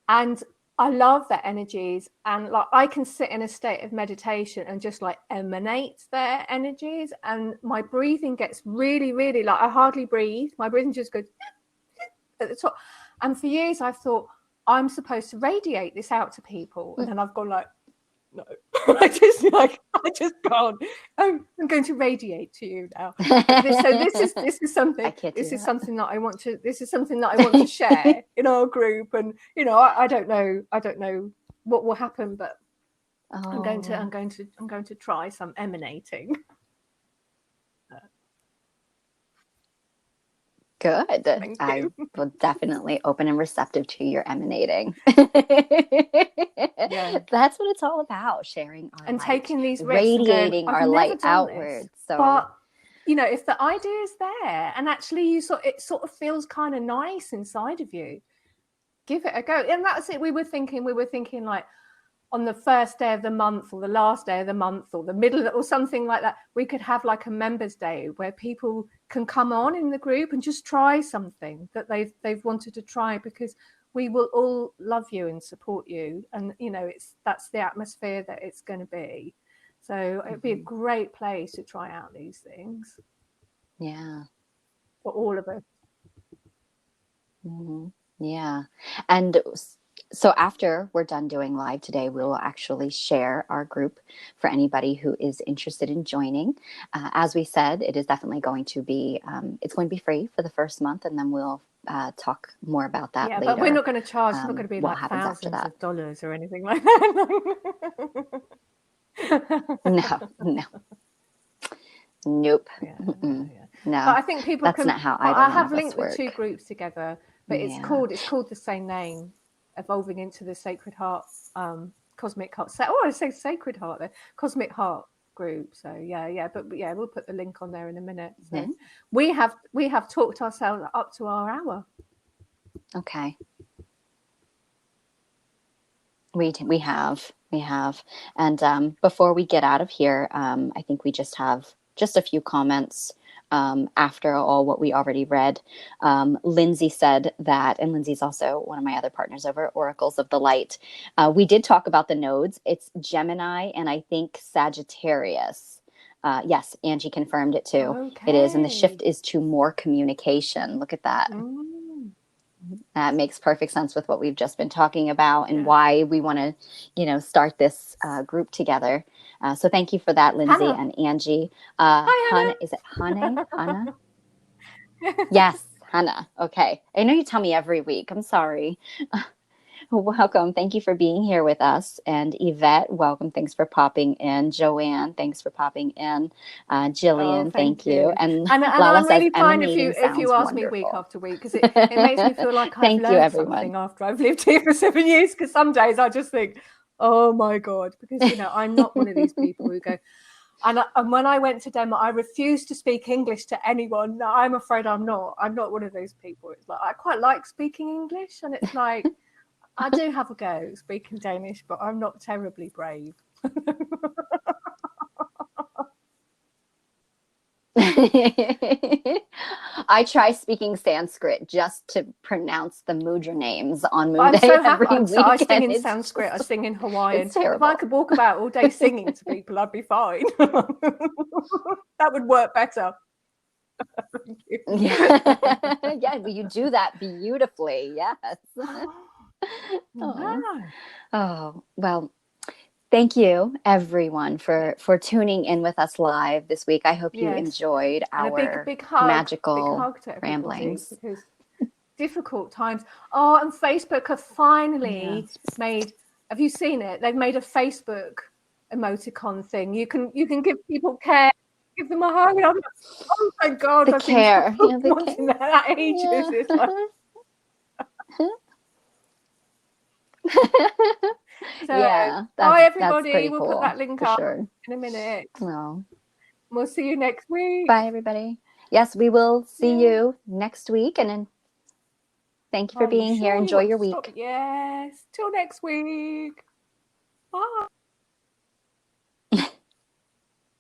And I love their energies. And like, I can sit in a state of meditation and just like emanate their energies. And my breathing gets really, really, like, I hardly breathe. My breathing just goes at the top. And for years I've thought, I'm supposed to radiate this out to people. And then I've gone like, no, I just can't. I'm going to radiate to you now. This is something that I want to share in our group. And, you know, I don't know what will happen, but I'm going to try some emanating. Good. I will definitely open and receptive to your emanating. That's what it's all about, sharing our and light, taking these radiating our light outwards. So, but you know, if the idea is there and actually it sort of feels kind of nice inside of you, give it a go. And that's it. We were thinking like, on the first day of the month or the last day of the month or the middle or something like that, we could have like a members day where people can come on in the group and just try something that they've wanted to try, because we will all love you and support you. And, you know, that's the atmosphere that it's going to be. So it'd be a great place to try out these things. Yeah. For all of us. Yeah. And so after we're done doing live today, we will actually share our group for anybody who is interested in joining. As we said, it is definitely going to be, it's going to be free for the first month, and then we'll talk more about that later. But we're not going to charge. It's not going to be like thousands of dollars or anything like that. No. Nope. No. But I think people That's not how I have linked the two groups together, but it's called the same name. Evolving into the Sacred Heart, Cosmic Heart. I say Sacred Heart there, Cosmic Heart group. So but we'll put the link on there in a minute. So we have talked ourselves up to our hour. Okay. We have, and before we get out of here, I think we just have a few comments. After all what we already read, Lindsay said that, and Lindsay's also one of my other partners over at Oracles of the Light. We did talk about the nodes. It's Gemini and I think Sagittarius. Yes, Angie confirmed it too. Okay. It is, and the shift is to more communication. Look at that. That makes perfect sense with what we've just been talking about and why we want to, you know, start this group together. So thank you for that, Lindsay and Angie. Hi, Hannah. Is it Hannah? Hannah? Yes, Hannah. Okay. I know you tell me every week. I'm sorry. Welcome. Thank you for being here with us. And Yvette, welcome. Thanks for popping in. Joanne, thanks for popping in. Jillian, Oh, thank you. And Lala I'm says really fine emanating if you sounds ask me week wonderful. after week, because it makes me feel like I've Thank you, learned everyone. something after I've lived here for 7 years. Because some days I just think, oh my God, because I'm not one of these people who go. And when I went to Denmark, I refused to speak English to anyone. No, I'm afraid I'm not. I'm not one of those people. It's like I quite like speaking English, and it's like I do have a go speaking Danish, but I'm not terribly brave. I try speaking Sanskrit just to pronounce the mudra names on Moon I'm Day so every happy. week. So I sing in Sanskrit, I sing in Hawaiian. It's terrible. If I could walk about all day singing to people, I'd be fine. That would work better. Thank you. Yeah, well, you do that beautifully. Yes. Oh, well, thank you everyone for tuning in with us live this week. I hope you enjoyed our big hug, magical big hug to everybody, ramblings. because difficult times. Oh, and Facebook have finally made, have you seen it? They've made a Facebook emoticon thing. You can give people care, give them a hug. And I'm like, oh thank God, The I've care. been wanting that ages. Yeah. It's like, so, yeah, bye everybody. that's pretty We'll cool, put that link for up sure. in a minute. Well, We'll see you next week. bye everybody. Yes, we will see you next week, and then thank you for being here. Enjoy your week. Yes, till next week. Bye.